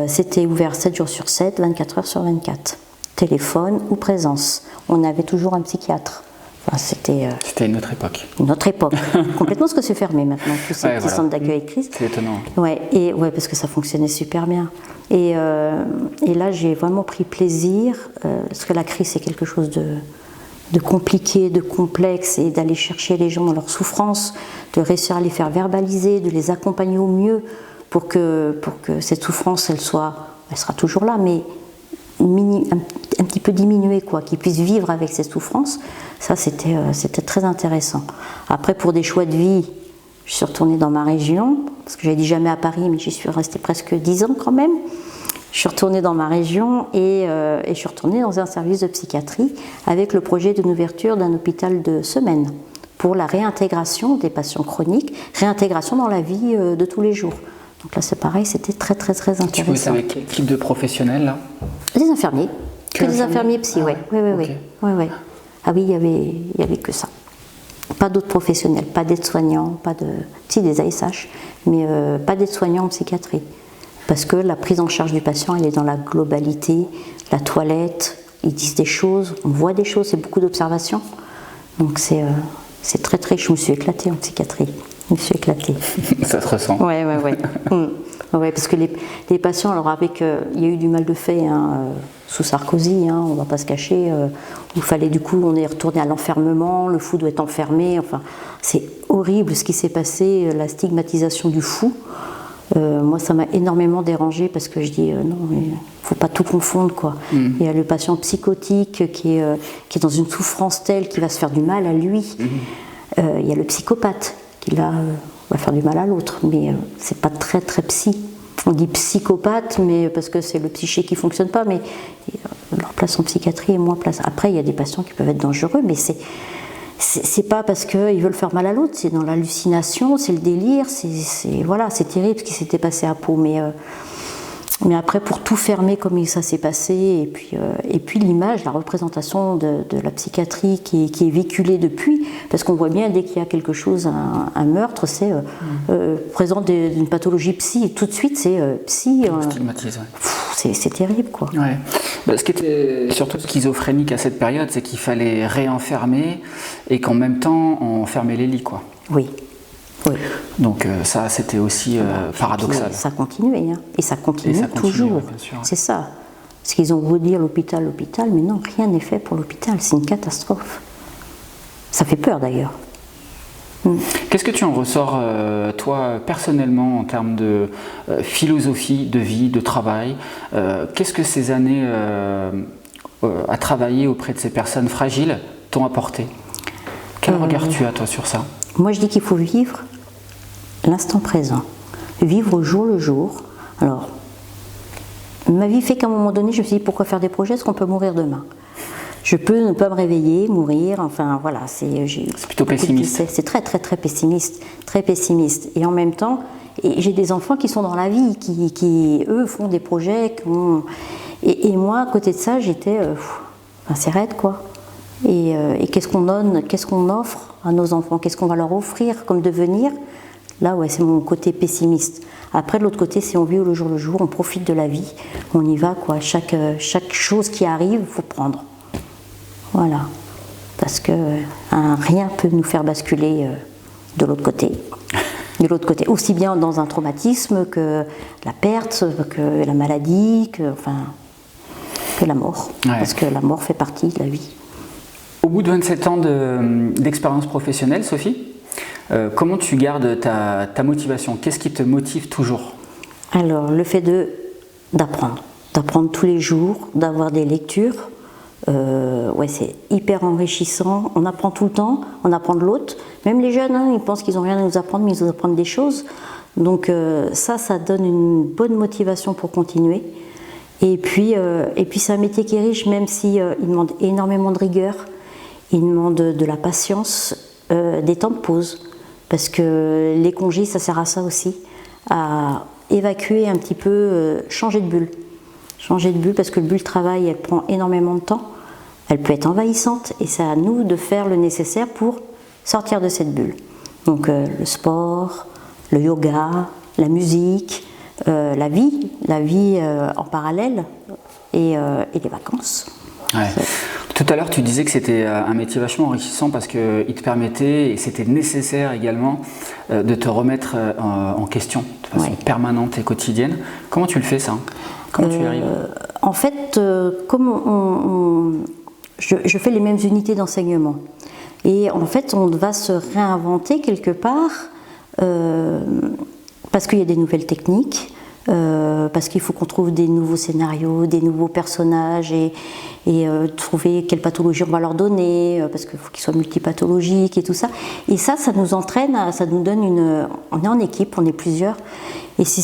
C'était ouvert 7 jours sur 7, 24 heures sur 24, téléphone ou présence. On avait toujours un psychiatre. Enfin, c'était une autre époque. Une autre époque. Complètement, ce que c'est fermé maintenant, tous ces petits centres d'accueil et de crise. C'est étonnant. Parce que ça fonctionnait super bien. Et là, j'ai vraiment pris plaisir, parce que la crise, c'est quelque chose de compliqué, de complexe, et d'aller chercher les gens dans leur souffrance, de réussir à les faire verbaliser, de les accompagner au mieux pour que cette souffrance, elle sera toujours là, mais un petit peu diminuée, qu'ils puissent vivre avec cette souffrance. Ça, c'était très intéressant. Après, pour des choix de vie, je suis retournée dans ma région, parce que j'avais dit jamais à Paris, mais j'y suis restée presque 10 ans quand même. Je suis retournée dans ma région et je suis retournée dans un service de psychiatrie avec le projet d'une ouverture d'un hôpital de semaine pour la réintégration des patients chroniques, réintégration dans la vie de tous les jours. Donc là c'est pareil, c'était très très très intéressant. Tu bosses avec quel type de professionnels là? Des infirmiers. Que des infirmiers psy, oui. Oui. Ah oui, il y avait que ça. Pas d'autres professionnels, pas d'aides-soignants, si des ASH, mais pas d'aides-soignants en psychiatrie. Parce que la prise en charge du patient, elle est dans la globalité, la toilette, ils disent des choses, on voit des choses, c'est beaucoup d'observations. Donc c'est très très, je me suis éclatée en psychiatrie. Je me suis éclatée. Ça se ressent. Ouais. Ouais, parce que les patients, alors il y a eu du mal de fait sous Sarkozy, on ne va pas se cacher, où il fallait du coup, on est retourné à l'enfermement, le fou doit être enfermé, enfin, c'est horrible ce qui s'est passé, la stigmatisation du fou. Moi, ça m'a énormément dérangée parce que je dis non, il ne faut pas tout confondre, quoi. Il y a le patient psychotique qui est dans une souffrance telle qu'il va se faire du mal à lui. Il y a le psychopathe qui là va faire du mal à l'autre, mais c'est pas très très psy. On dit psychopathe, mais parce que c'est le psyché qui fonctionne pas, mais leur place en psychiatrie est moins place. Après, il y a des patients qui peuvent être dangereux, mais c'est pas parce qu'ils veulent faire mal à l'autre, c'est dans l'hallucination, c'est le délire, c'est terrible ce qui s'était passé à Pau, mais après pour tout fermer comme ça s'est passé, et puis l'image, la représentation de la psychiatrie qui est véhiculée depuis, parce qu'on voit bien dès qu'il y a quelque chose, un meurtre, c'est présent d'une pathologie psy, et tout de suite c'est psy. Stigmatisé. C'est terrible, quoi. Ouais. Ce qui était surtout schizophrénique à cette période, c'est qu'il fallait réenfermer et qu'en même temps on fermait les lits, quoi. Oui. Donc ça, c'était aussi paradoxal. Ça continuait, et ça continue toujours. Ouais, c'est ça. Parce qu'ils ont beau dire l'hôpital, mais non, rien n'est fait pour l'hôpital. C'est une catastrophe. Ça fait peur d'ailleurs. Qu'est-ce que tu en ressors, toi, personnellement, en termes de philosophie, de vie, de travail? Qu'est-ce que ces années à travailler auprès de ces personnes fragiles t'ont apporté? Quel regard tu as, toi, sur ça? Moi, je dis qu'il faut vivre l'instant présent, vivre au jour le jour. Alors, ma vie fait qu'à un moment donné, je me suis dit, pourquoi faire des projets? Est-ce qu'on peut mourir demain? Je peux ne pas me réveiller, mourir, enfin voilà. C'est plutôt pessimiste. C'est très très très pessimiste, très pessimiste. Et en même temps, j'ai des enfants qui sont dans la vie, qui eux font des projets. Et moi, à côté de ça, j'étais, c'est raide, quoi. Et qu'est-ce qu'on donne, qu'est-ce qu'on offre à nos enfants, qu'est-ce qu'on va leur offrir comme devenir? Là, ouais, c'est mon côté pessimiste. Après, de l'autre côté, c'est on vit le jour, on profite de la vie, on y va, quoi. Chaque chose qui arrive, il faut prendre. Voilà. Parce que rien peut nous faire basculer de l'autre côté. De l'autre côté, aussi bien dans un traumatisme que la perte, que la maladie, que la mort. Ouais. Parce que la mort fait partie de la vie. Au bout de 27 ans d'expérience professionnelle, Sophie, comment tu gardes ta motivation? Qu'est-ce qui te motive toujours? Alors, le fait d'apprendre tous les jours, d'avoir des lectures, c'est hyper enrichissant. On apprend tout le temps, on apprend de l'autre. Même les jeunes, ils pensent qu'ils n'ont rien à nous apprendre, mais ils nous apprennent des choses. Donc ça donne une bonne motivation pour continuer. Et puis c'est un métier qui est riche, même si il demande énormément de rigueur. Il demande de la patience, des temps de pause, parce que les congés, ça sert à ça aussi, à évacuer un petit peu, changer de bulle. Changer de bulle, parce que le bulle travail, elle prend énormément de temps, elle peut être envahissante, et c'est à nous de faire le nécessaire pour sortir de cette bulle. Donc le sport, le yoga, la musique, la vie en parallèle, et les vacances. Ouais. Tout à l'heure, tu disais que c'était un métier vachement enrichissant parce qu'il te permettait, et c'était nécessaire également, de te remettre en question de façon permanente et quotidienne. Comment tu le fais, ça? Comment tu y arrives? En fait, comme je fais les mêmes unités d'enseignement. Et en fait, on va se réinventer quelque part parce qu'il y a des nouvelles techniques, parce qu'il faut qu'on trouve des nouveaux scénarios, des nouveaux personnages et trouver quelle pathologie on va leur donner, parce qu'il faut qu'ils soient multipathologiques et tout ça. Et ça nous entraîne, ça nous donne on est en équipe, on est plusieurs, et c'est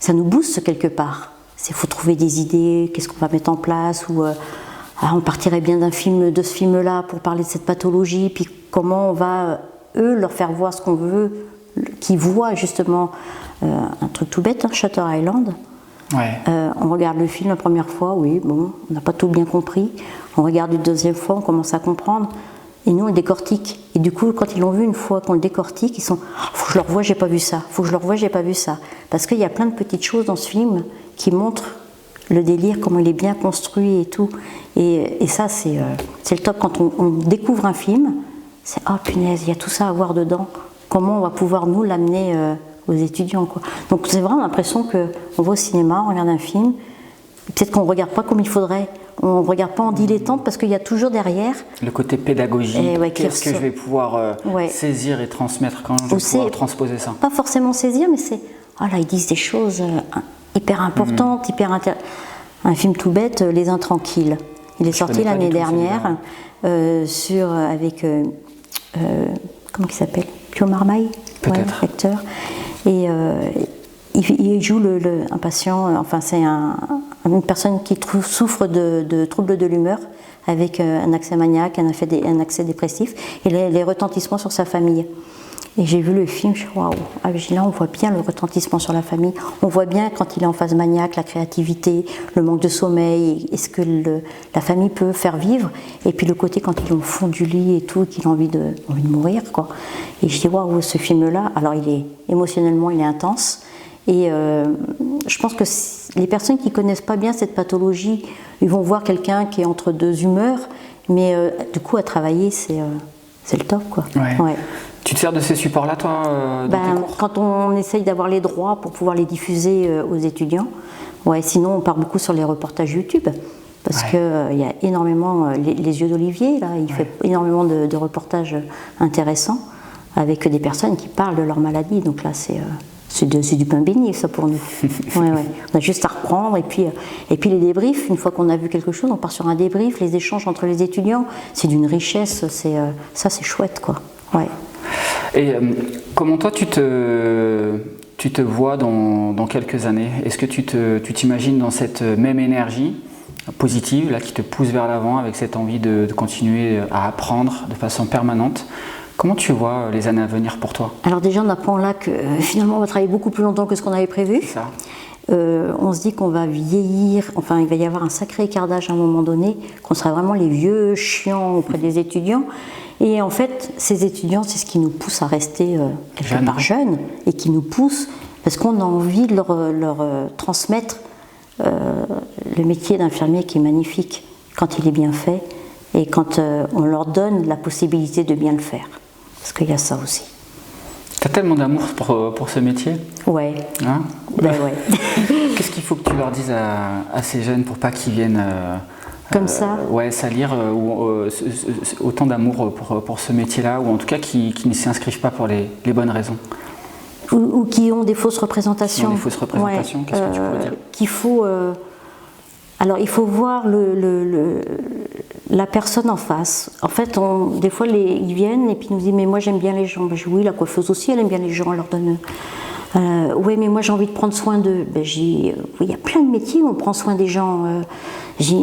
ça nous booste quelque part. Il faut trouver des idées, qu'est-ce qu'on va mettre en place, ou on partirait bien de ce film-là pour parler de cette pathologie, puis comment on va, eux, leur faire voir ce qu'on veut, qu'ils voient justement un truc tout bête, Shutter Island. Ouais. On regarde le film la première fois, oui, bon, on n'a pas tout bien compris. On regarde une deuxième fois, on commence à comprendre. Et nous, on le décortique. Et du coup, quand ils l'ont vu une fois qu'on le décortique, ils sont « faut que je le revoie, j'ai pas vu ça. Faut que je le revoie, j'ai pas vu ça. » Parce qu'il y a plein de petites choses dans ce film qui montrent le délire, comment il est bien construit et tout. Et ça, c'est le top. Quand on découvre un film, c'est « oh punaise, il y a tout ça à voir dedans. Comment on va pouvoir nous l'amener aux étudiants, quoi. » Donc c'est vraiment l'impression qu'on va au cinéma, on regarde un film, peut-être qu'on ne regarde pas comme il faudrait. On ne regarde pas en dilettante parce qu'il y a toujours derrière le côté pédagogique, qu'est-ce que je vais pouvoir saisir et transmettre, quand je vais pouvoir transposer ça. Pas forcément saisir, mais c'est oh là, ils disent des choses hyper importantes, un film tout bête, Les Intranquilles. Il est sorti l'année dernière avec comment il s'appelle, Pio Marmaille, peut-être, acteur, et il joue un patient, enfin c'est une personne qui souffre de troubles de l'humeur avec un accès maniaque, un accès dépressif et les retentissements sur sa famille. Et j'ai vu le film, je suis waouh, là on voit bien le retentissement sur la famille, on voit bien quand il est en phase maniaque, la créativité, le manque de sommeil, est-ce que la famille peut faire vivre, et puis le côté quand il est au fond du lit et tout, qu'il a envie de mourir, quoi. Et je dis waouh, ce film-là, alors émotionnellement il est intense. Et je pense que les personnes qui ne connaissent pas bien cette pathologie, ils vont voir quelqu'un qui est entre deux humeurs, mais du coup à travailler c'est le top, quoi. Ouais. Tu te sers de ces supports-là, toi, dans tes cours ? Quand on essaye d'avoir les droits pour pouvoir les diffuser aux étudiants, sinon on part beaucoup sur les reportages YouTube, parce qu'il y a énormément, les yeux d'Olivier, là, il fait énormément de reportages intéressants avec des personnes qui parlent de leur maladie, donc là c'est du pain béni, ça, pour nous. On a juste à reprendre, et puis les débriefs, une fois qu'on a vu quelque chose, on part sur un débrief, les échanges entre les étudiants, c'est d'une richesse, ça c'est chouette, quoi. Ouais. Et comment toi tu te vois dans quelques années ? Est-ce que tu t'imagines dans cette même énergie positive là, qui te pousse vers l'avant, avec cette envie de continuer à apprendre de façon permanente ? Comment tu vois les années à venir pour toi ? Alors déjà, on apprend là que finalement on va travailler beaucoup plus longtemps que ce qu'on avait prévu. C'est ça. On se dit qu'on va vieillir, enfin il va y avoir un sacré écart d'âge à un moment donné, qu'on sera vraiment les vieux chiants auprès des étudiants. Et en fait, ces étudiants, c'est ce qui nous pousse à rester quelque part jeunes, et qui nous pousse, parce qu'on a envie de leur transmettre le métier d'infirmier qui est magnifique quand il est bien fait, et quand on leur donne la possibilité de bien le faire. Parce qu'il y a ça aussi. Tu as tellement d'amour pour ce métier ? Ouais. Hein ? Ouais. Qu'est-ce qu'il faut que tu leur dises à ces jeunes pour pas qu'ils viennent comme ça salir autant d'amour pour ce métier-là, ou en tout cas qui ne s'y inscrivent pas pour les bonnes raisons ? Ou qui ont des fausses représentations. Qu'est-ce que tu pourrais dire ? Qu'il faut... alors il faut voir la personne en face. En fait, des fois ils viennent et puis ils nous disent mais moi j'aime bien les gens. Je dis oui, la coiffeuse aussi elle aime bien les gens, elle leur donne. Oui, mais moi j'ai envie de prendre soin d'eux. Oui, il y a plein de métiers où on prend soin des gens.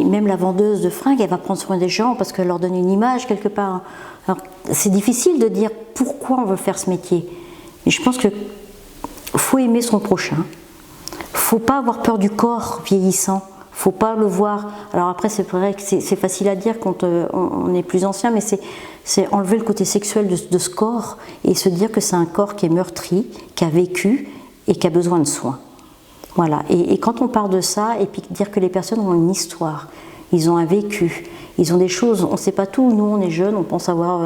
Même la vendeuse de fringues, elle va prendre soin des gens parce qu'elle leur donne une image quelque part. Alors c'est difficile de dire pourquoi on veut faire ce métier. Mais je pense que faut aimer son prochain. Faut pas avoir peur du corps vieillissant. Faut pas le voir. Alors après, c'est vrai que c'est facile à dire quand on est plus ancien, mais c'est enlever le côté sexuel de ce corps et se dire que c'est un corps qui est meurtri, qui a vécu et qui a besoin de soins. Voilà. Et quand on part de ça, et puis dire que les personnes ont une histoire, ils ont un vécu, ils ont des choses, on ne sait pas tout. Nous, on est jeunes, on pense avoir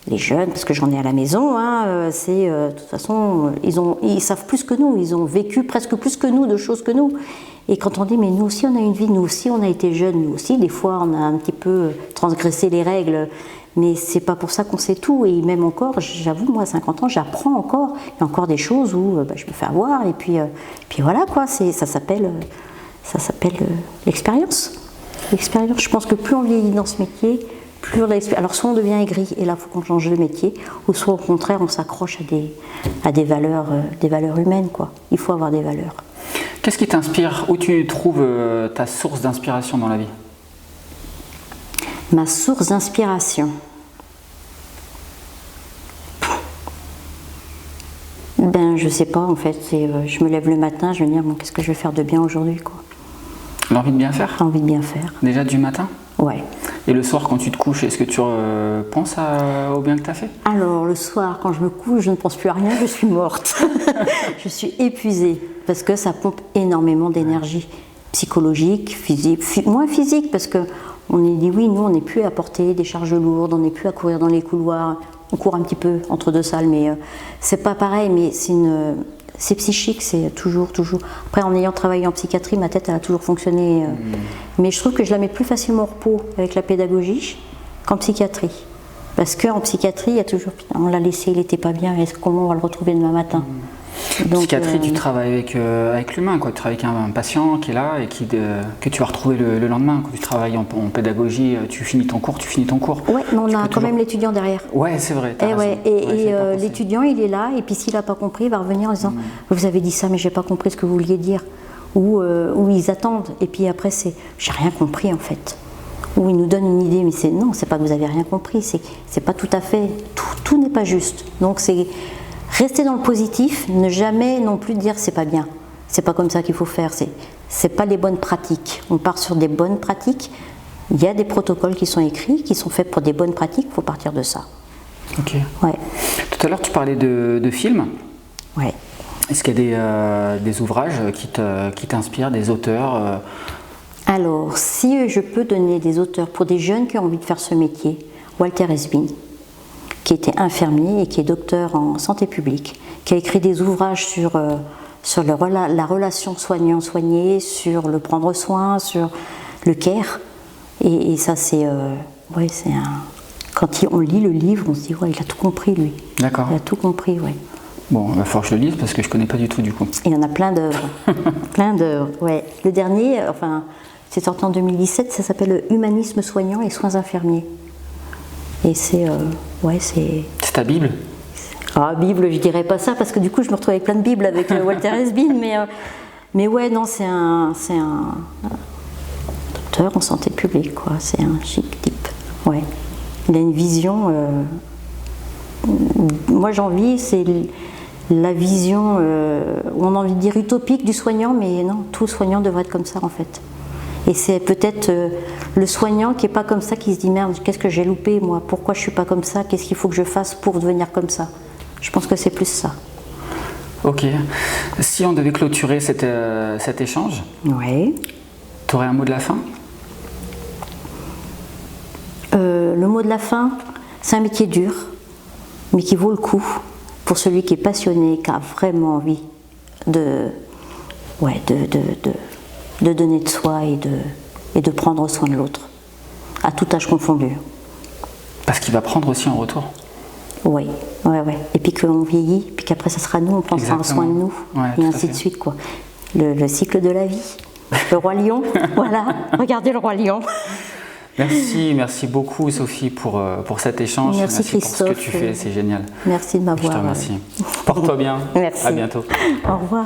les jeunes, parce que j'en ai à la maison, de toute façon, ils savent plus que nous, ils ont vécu presque plus que nous de choses que nous. Et quand on dit, mais nous aussi on a une vie, nous aussi on a été jeunes, nous aussi des fois on a un petit peu transgressé les règles, mais c'est pas pour ça qu'on sait tout. Et même encore, j'avoue, moi à 50 ans, j'apprends encore, il y a encore des choses où je me fais avoir, et puis voilà quoi, ça s'appelle l'expérience. L'expérience, je pense que plus on vieillit dans ce métier, alors soit on devient aigri, et là il faut qu'on change de métier, ou soit au contraire on s'accroche à des valeurs humaines, quoi. Il faut avoir des valeurs. Qu'est-ce qui t'inspire? Où tu trouves ta source d'inspiration dans la vie? Ma source d'inspiration. Ben, je sais pas en fait. Je me lève le matin, je me dis bon, qu'est-ce que je vais faire de bien aujourd'hui, quoi. L'envie de bien faire? Envie de bien faire. Déjà du matin? Ouais. Et le soir, quand tu te couches, est-ce que tu penses au bien que tu as fait? Alors, le soir, quand je me couche, je ne pense plus à rien, je suis morte. Je suis épuisée parce que ça pompe énormément d'énergie psychologique, physique, moins physique parce que on est dit oui, nous, on n'est plus à porter des charges lourdes, on n'est plus à courir dans les couloirs, on court un petit peu entre deux salles, mais c'est pas pareil, mais c'est psychique, c'est toujours. Après, en ayant travaillé en psychiatrie, ma tête elle a toujours fonctionné. Mais je trouve que je la mets plus facilement au repos avec la pédagogie qu'en psychiatrie. Parce qu'en psychiatrie, il y a toujours, on l'a laissé, il n'était pas bien, comment on va le retrouver demain matin? Donc, psychiatrie, tu travailles avec l'humain, quoi. Tu travailles avec un patient qui est là et que tu vas retrouver le lendemain. Quand tu travailles en pédagogie, tu finis ton cours. Ouais, mais on a quand même l'étudiant derrière. Ouais, c'est vrai. Et l'étudiant, il est là, et puis s'il n'a pas compris, il va revenir en disant vous avez dit ça, mais j'ai pas compris ce que vous vouliez dire. Ou ils attendent, et puis après, j'ai rien compris en fait. Ou ils nous donnent une idée, mais non, c'est pas que vous avez rien compris, c'est pas tout à fait, tout n'est pas juste. Donc c'est rester dans le positif, ne jamais non plus dire c'est pas bien, c'est pas comme ça qu'il faut faire, c'est pas les bonnes pratiques. On part sur des bonnes pratiques, il y a des protocoles qui sont écrits, qui sont faits pour des bonnes pratiques, il faut partir de ça. Ok. Ouais. Tout à l'heure tu parlais de films. Ouais. Est-ce qu'il y a des ouvrages qui t'inspirent, des auteurs Alors, si je peux donner des auteurs pour des jeunes qui ont envie de faire ce métier, Walter Esbin, qui était infirmier et qui est docteur en santé publique, qui a écrit des ouvrages sur la relation soignant-soigné, sur le prendre soin, sur le care. Et ça, quand on lit le livre, on se dit, ouais, il a tout compris, lui. D'accord. Il a tout compris, ouais. Bon, il va falloir que je le lise parce que je ne connais pas du tout, du coup. Il y en a plein d'œuvres. Plein d'œuvres, ouais. Le dernier, c'est sorti en 2017, ça s'appelle Humanisme soignant et soins infirmiers. Et c'est ta Bible? Ah, Bible, je dirais pas ça parce que du coup je me retrouve avec plein de Bibles avec Walter Esbin, mais ouais, non, c'est un docteur en santé publique, quoi. C'est un chic type. Ouais. Il a une vision. Moi, j'envie, c'est la vision, on a envie de dire utopique du soignant, mais non, tout soignant devrait être comme ça en fait. Et c'est peut-être le soignant qui n'est pas comme ça, qui se dit merde, qu'est-ce que j'ai loupé moi? Pourquoi je ne suis pas comme ça? Qu'est-ce qu'il faut que je fasse pour devenir comme ça? Je pense que c'est plus ça. Ok. Si on devait clôturer cet échange, ouais. Tu aurais un mot de la fin? Le mot de la fin, c'est un métier dur, mais qui vaut le coup pour celui qui est passionné, qui a vraiment envie de donner de soi et de prendre soin de l'autre, à tout âge confondu. Parce qu'il va prendre aussi en retour. Oui, ouais. Et puis qu'on vieillit, puis qu'après ça sera nous, on prendra soin de nous, et ainsi de suite, quoi. Le cycle de la vie. Le roi lion, voilà, regardez le roi lion. Merci beaucoup Sophie pour cet échange. Merci Christophe. Pour ce que tu fais, c'est génial. Merci de m'avoir. Je te remercie. Porte-toi bien. Merci. À bientôt. Au revoir.